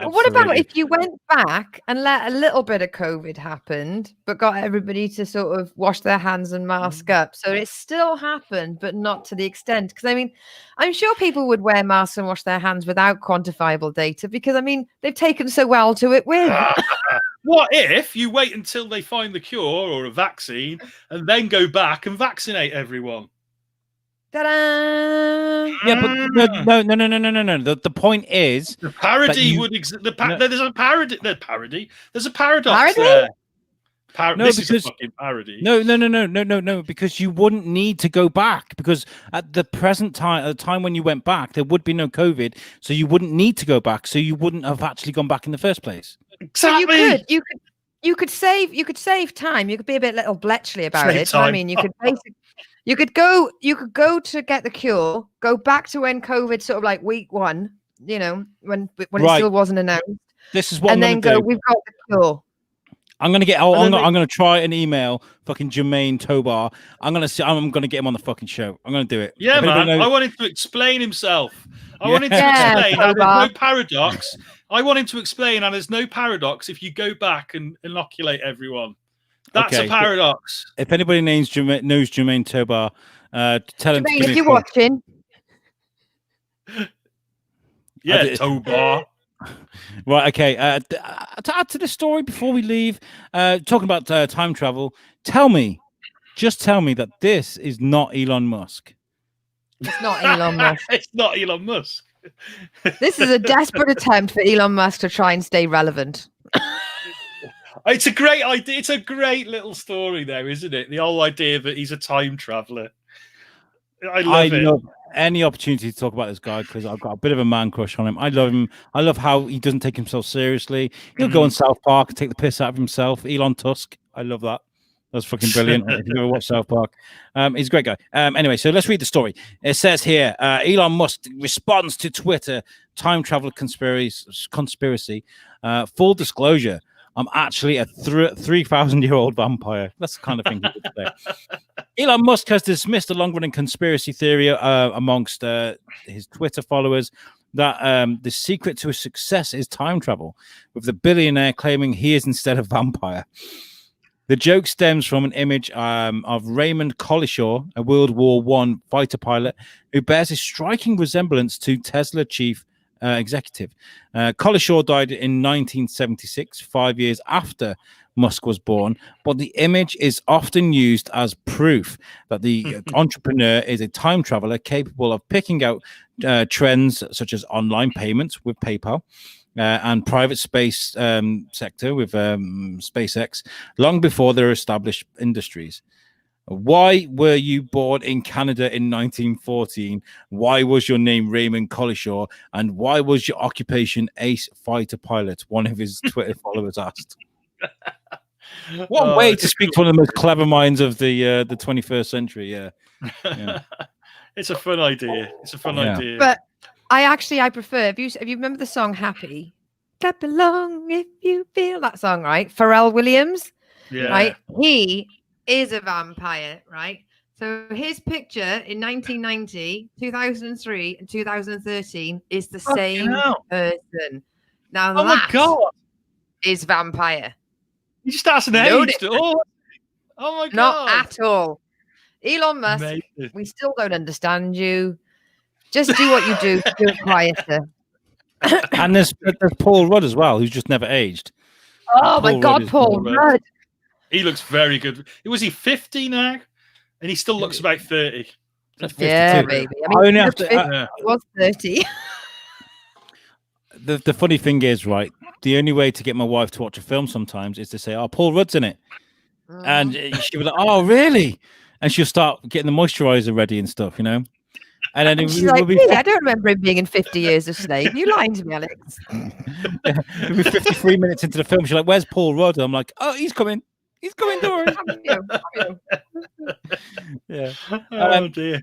Well, what about if you went back and let a little bit of COVID happen, but got everybody to sort of wash their hands and mask up? So it still happened, but not to the extent. Because, I mean, I'm sure people would wear masks and wash their hands without quantifiable data because, I mean, they've taken so well to it with. What if you wait until they find the cure or a vaccine and then go back and vaccinate everyone? Ta-da! Yeah, but no. The point is, the parody would exist. There's a parody. There's a paradox there. This is a fucking parody. No, because you wouldn't need to go back, because at the present time, at the time when you went back, there would be no COVID, so you wouldn't need to go back, so you wouldn't have actually gone back in the first place. Exactly. So you could save time. You could be a bit little Bletchley about it. I mean, you could basically. You could go to get the cure, go back to when COVID sort of like week 1, you know, when it still wasn't announced. This is what and I'm then go, do. We've got the cure. I'm gonna try and email fucking Jermaine Tobar. I'm gonna get him on the fucking show. I'm gonna do it. Yeah, man. I want him to explain himself. I want him to explain how there's no paradox. I want him to explain how there's no paradox if you go back and inoculate everyone. That's a paradox. If anybody knows Jermaine Tobar, tell him. Jermaine, if you're watching. Yeah, Tobar. Right, okay. To add to the story before we leave, talking about time travel, just tell me that this is not Elon Musk. It's not Elon Musk. It's not Elon Musk. This is a desperate attempt for Elon Musk to try and stay relevant. It's a great idea. It's a great little story there, isn't it? The whole idea that he's a time traveler. I love any opportunity to talk about this guy because I've got a bit of a man crush on him. I love him. I love how he doesn't take himself seriously. He'll go on South Park and take the piss out of himself. Elon Tusk. I love that. That's fucking brilliant. If you've ever watched South Park, he's a great guy. Anyway, so let's read the story. It says here, Elon Musk responds to Twitter time travel conspiracy. Full disclosure, I'm actually a 3,000-year-old vampire. That's the kind of thing he would say. Elon Musk has dismissed a long-running conspiracy theory amongst his Twitter followers that the secret to his success is time travel, with the billionaire claiming he is instead a vampire. The joke stems from an image of Raymond Collishaw, a World War I fighter pilot, who bears a striking resemblance to Tesla chief executive. Collishaw died in 1976, 5 years after Musk was born, but the image is often used as proof that the entrepreneur is a time traveler capable of picking out trends such as online payments with PayPal, and private space sector with SpaceX long before their established industries. Why were you born in Canada in 1914? Why was your name Raymond Collishaw? And why was your occupation ace fighter pilot? One of his Twitter followers asked. What a way to speak to one of the most clever minds of the 21st century. Yeah. It's a fun idea. It's a fun idea. But I prefer, if you remember the song Happy, clap along if you feel that song, right? Pharrell Williams, right? He is a vampire, right? So his picture in 1990, 2003, and 2013 is the same person. Now my God, is vampire. You just hasn't aged at all. Oh my God, not at all. Elon Musk, Amazing. We still don't understand you. Just do what you do. Do it quieter. And there's Paul Rudd as well, who's just never aged. Oh my God, Paul Rudd. He looks very good. Was he 50 now? And he still looks about 30. Yeah, baby. I mean, he was 30. The funny thing is, right, the only way to get my wife to watch a film sometimes is to say, "Oh, Paul Rudd's in it." And she'll be like, "Oh, really?" And she'll start getting the moisturizer ready and stuff, you know. And then she's like, really? I don't remember him being in 50 Years a Slave. You lying to me, Alex. It'll be 53 minutes into the film. She's like, "Where's Paul Rudd?" I'm like, "Oh, he's coming. He's coming, Dory." Yeah. Oh dear.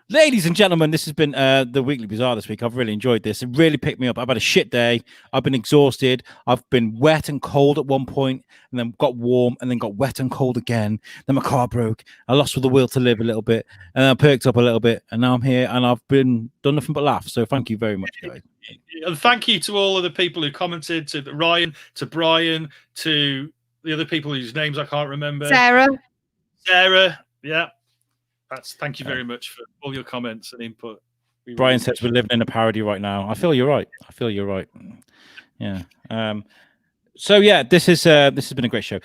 Ladies and gentlemen, this has been the Weekly Bazaar this week. I've really enjoyed this. It really picked me up. I've had a shit day. I've been exhausted. I've been wet and cold at one point, and then got warm, and then got wet and cold again. Then my car broke. I lost the will to live a little bit, and I perked up a little bit, and now I'm here, and I've done nothing but laugh. So thank you very much, guys. And thank you to all of the people who commented, to Ryan, to Brian, to the other people whose names I can't remember. Sarah, yeah. Thank you very much for all your comments and input. Brian says we're living in a parody right now. I feel you're right. Yeah. So yeah, this has been a great show.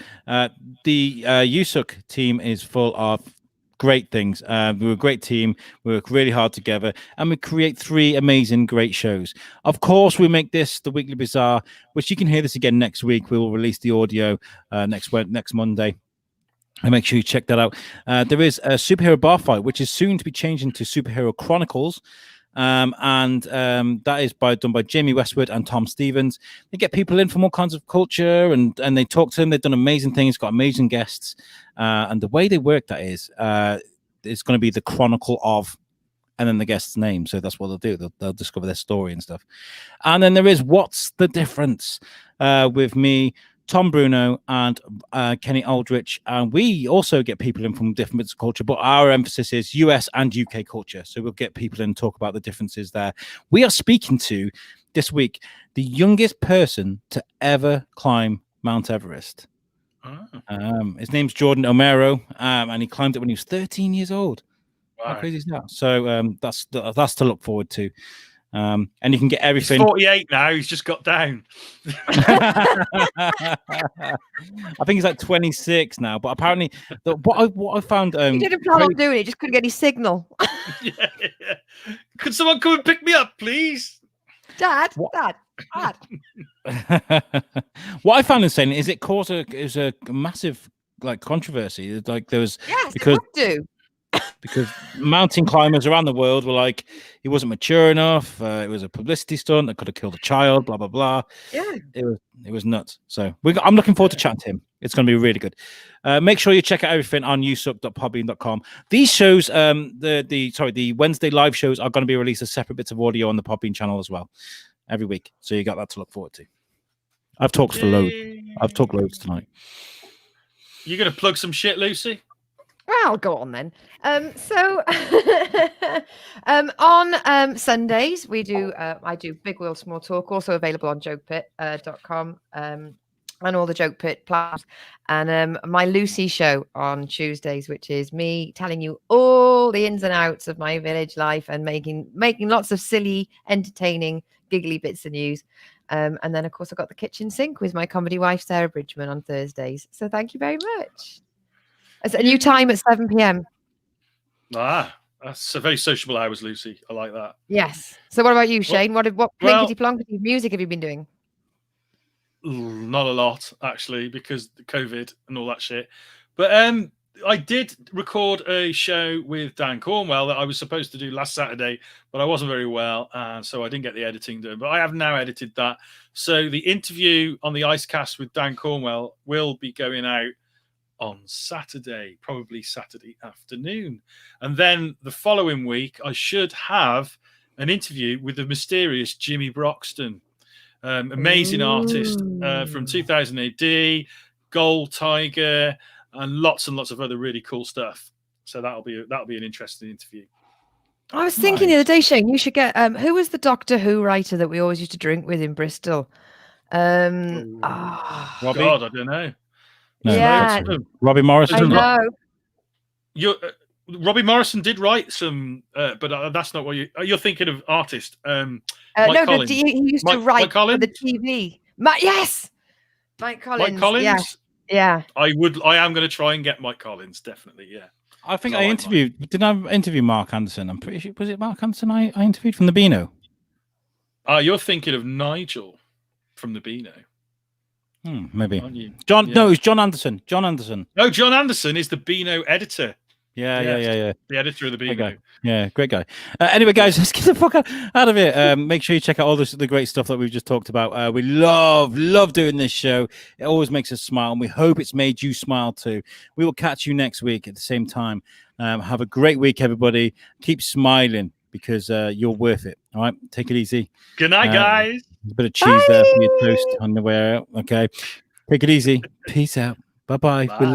The USUK team is full of great things. We're a great team. We work really hard together, and we create 3 amazing, great shows. Of course, we make this the Weekly Bazaar, which you can hear this again next week. We will release the audio next Monday. And make sure you check that out. There is a superhero bar fight, which is soon to be changed into Superhero Chronicles. And that is done by Jamie Westwood and Tom Stevens. They get people in from all kinds of culture, and they talk to them. They've done amazing things, got amazing guests. And the way they work that is, it's going to be the chronicle of, and then the guest's name. So that's what they'll do. They'll discover their story and stuff. And then there is What's the Difference with me, Tom Bruno, and Kenny Aldrich. And we also get people in from different bits of culture, but our emphasis is US and UK culture. So we'll get people in and talk about the differences there. We are speaking to, this week, the youngest person to ever climb Mount Everest. His name's Jordan O'Maro, and he climbed it when he was 13 years old. Wow. How crazy is that? So that's to look forward to. And you can get everything. He's 48 now. He's just got down. I think he's like 26 now. But apparently, what I found, he didn't plan on doing it. Just couldn't get his signal. Yeah. Could someone come and pick me up, please? Dad. What I found insane is it caused a massive controversy. Like there was because mountain climbers around the world were like, he wasn't mature enough. It was a publicity stunt that could have killed a child. Blah blah blah. Yeah, it was nuts. So I'm looking forward to chatting to him. It's going to be really good. Make sure you check out everything on usuk.podbean.com. These shows, the Wednesday live shows are going to be released as separate bits of audio on the Podbean channel as well every week. So you got that to look forward to. I've talked for loads. I've talked loads tonight. You're going to plug some shit, Lucy? Well, go on then. So on Sundays we do I do Big Wheel Small Talk, also available on jokepit.com and all the Joke Pit platforms, and my Lucy show on Tuesdays, which is me telling you all the ins and outs of my village life and making lots of silly, entertaining, giggly bits of news. And then of course I've got the Kitchen Sink with my comedy wife Sarah Bridgman on Thursdays. So thank you very much. It's a new time at 7 p.m. That's a very sociable hours, Lucy. I like that. Yes. So what about you, Shane? What blankety-blankety music have you been doing? Not a lot, actually, because the COVID and all that shit. But I did record a show with Dan Cornwell that I was supposed to do last Saturday, but I wasn't very well, and so I didn't get the editing done. But I have now edited that. So the interview on the Icecast with Dan Cornwell will be going out on Saturday, probably Saturday afternoon. And then the following week, I should have an interview with the mysterious Jimmy Broxton. Amazing artist from 2000 AD, Gold Tiger, and lots of other really cool stuff. So that'll be an interesting interview. I was thinking the other day, Shane, you should get who was the Doctor Who writer that we always used to drink with in Bristol? Robbie? God, I don't know. No, yeah, Robbie Morrison. I know. Robbie Morrison did write some, but that's not what you're thinking of. Artist. No, he used to write for the TV. Yes, Mike Collins. Mike Collins. Yeah. I am going to try and get Mike Collins. Definitely. Yeah. I think I interviewed. Didn't I interview Mark Anderson? I'm pretty sure. Was it Mark Anderson I interviewed from the Beano? You're thinking of Nigel from the Beano. Maybe. Aren't you? John. Yeah. No, it's John Anderson. John Anderson. No, John Anderson is the Beano editor. Yeah. The editor of the Beano. Yeah, great guy. Anyway, guys, let's get the fuck out of here. Make sure you check out all the great stuff that we've just talked about. We love doing this show. It always makes us smile, and we hope it's made you smile too. We will catch you next week at the same time. Have a great week, everybody. Keep smiling because you're worth it. All right, take it easy. Good night, guys. A bit of cheese there for your toast on the way out. Okay, take it easy. Peace out. Bye-bye. Bye.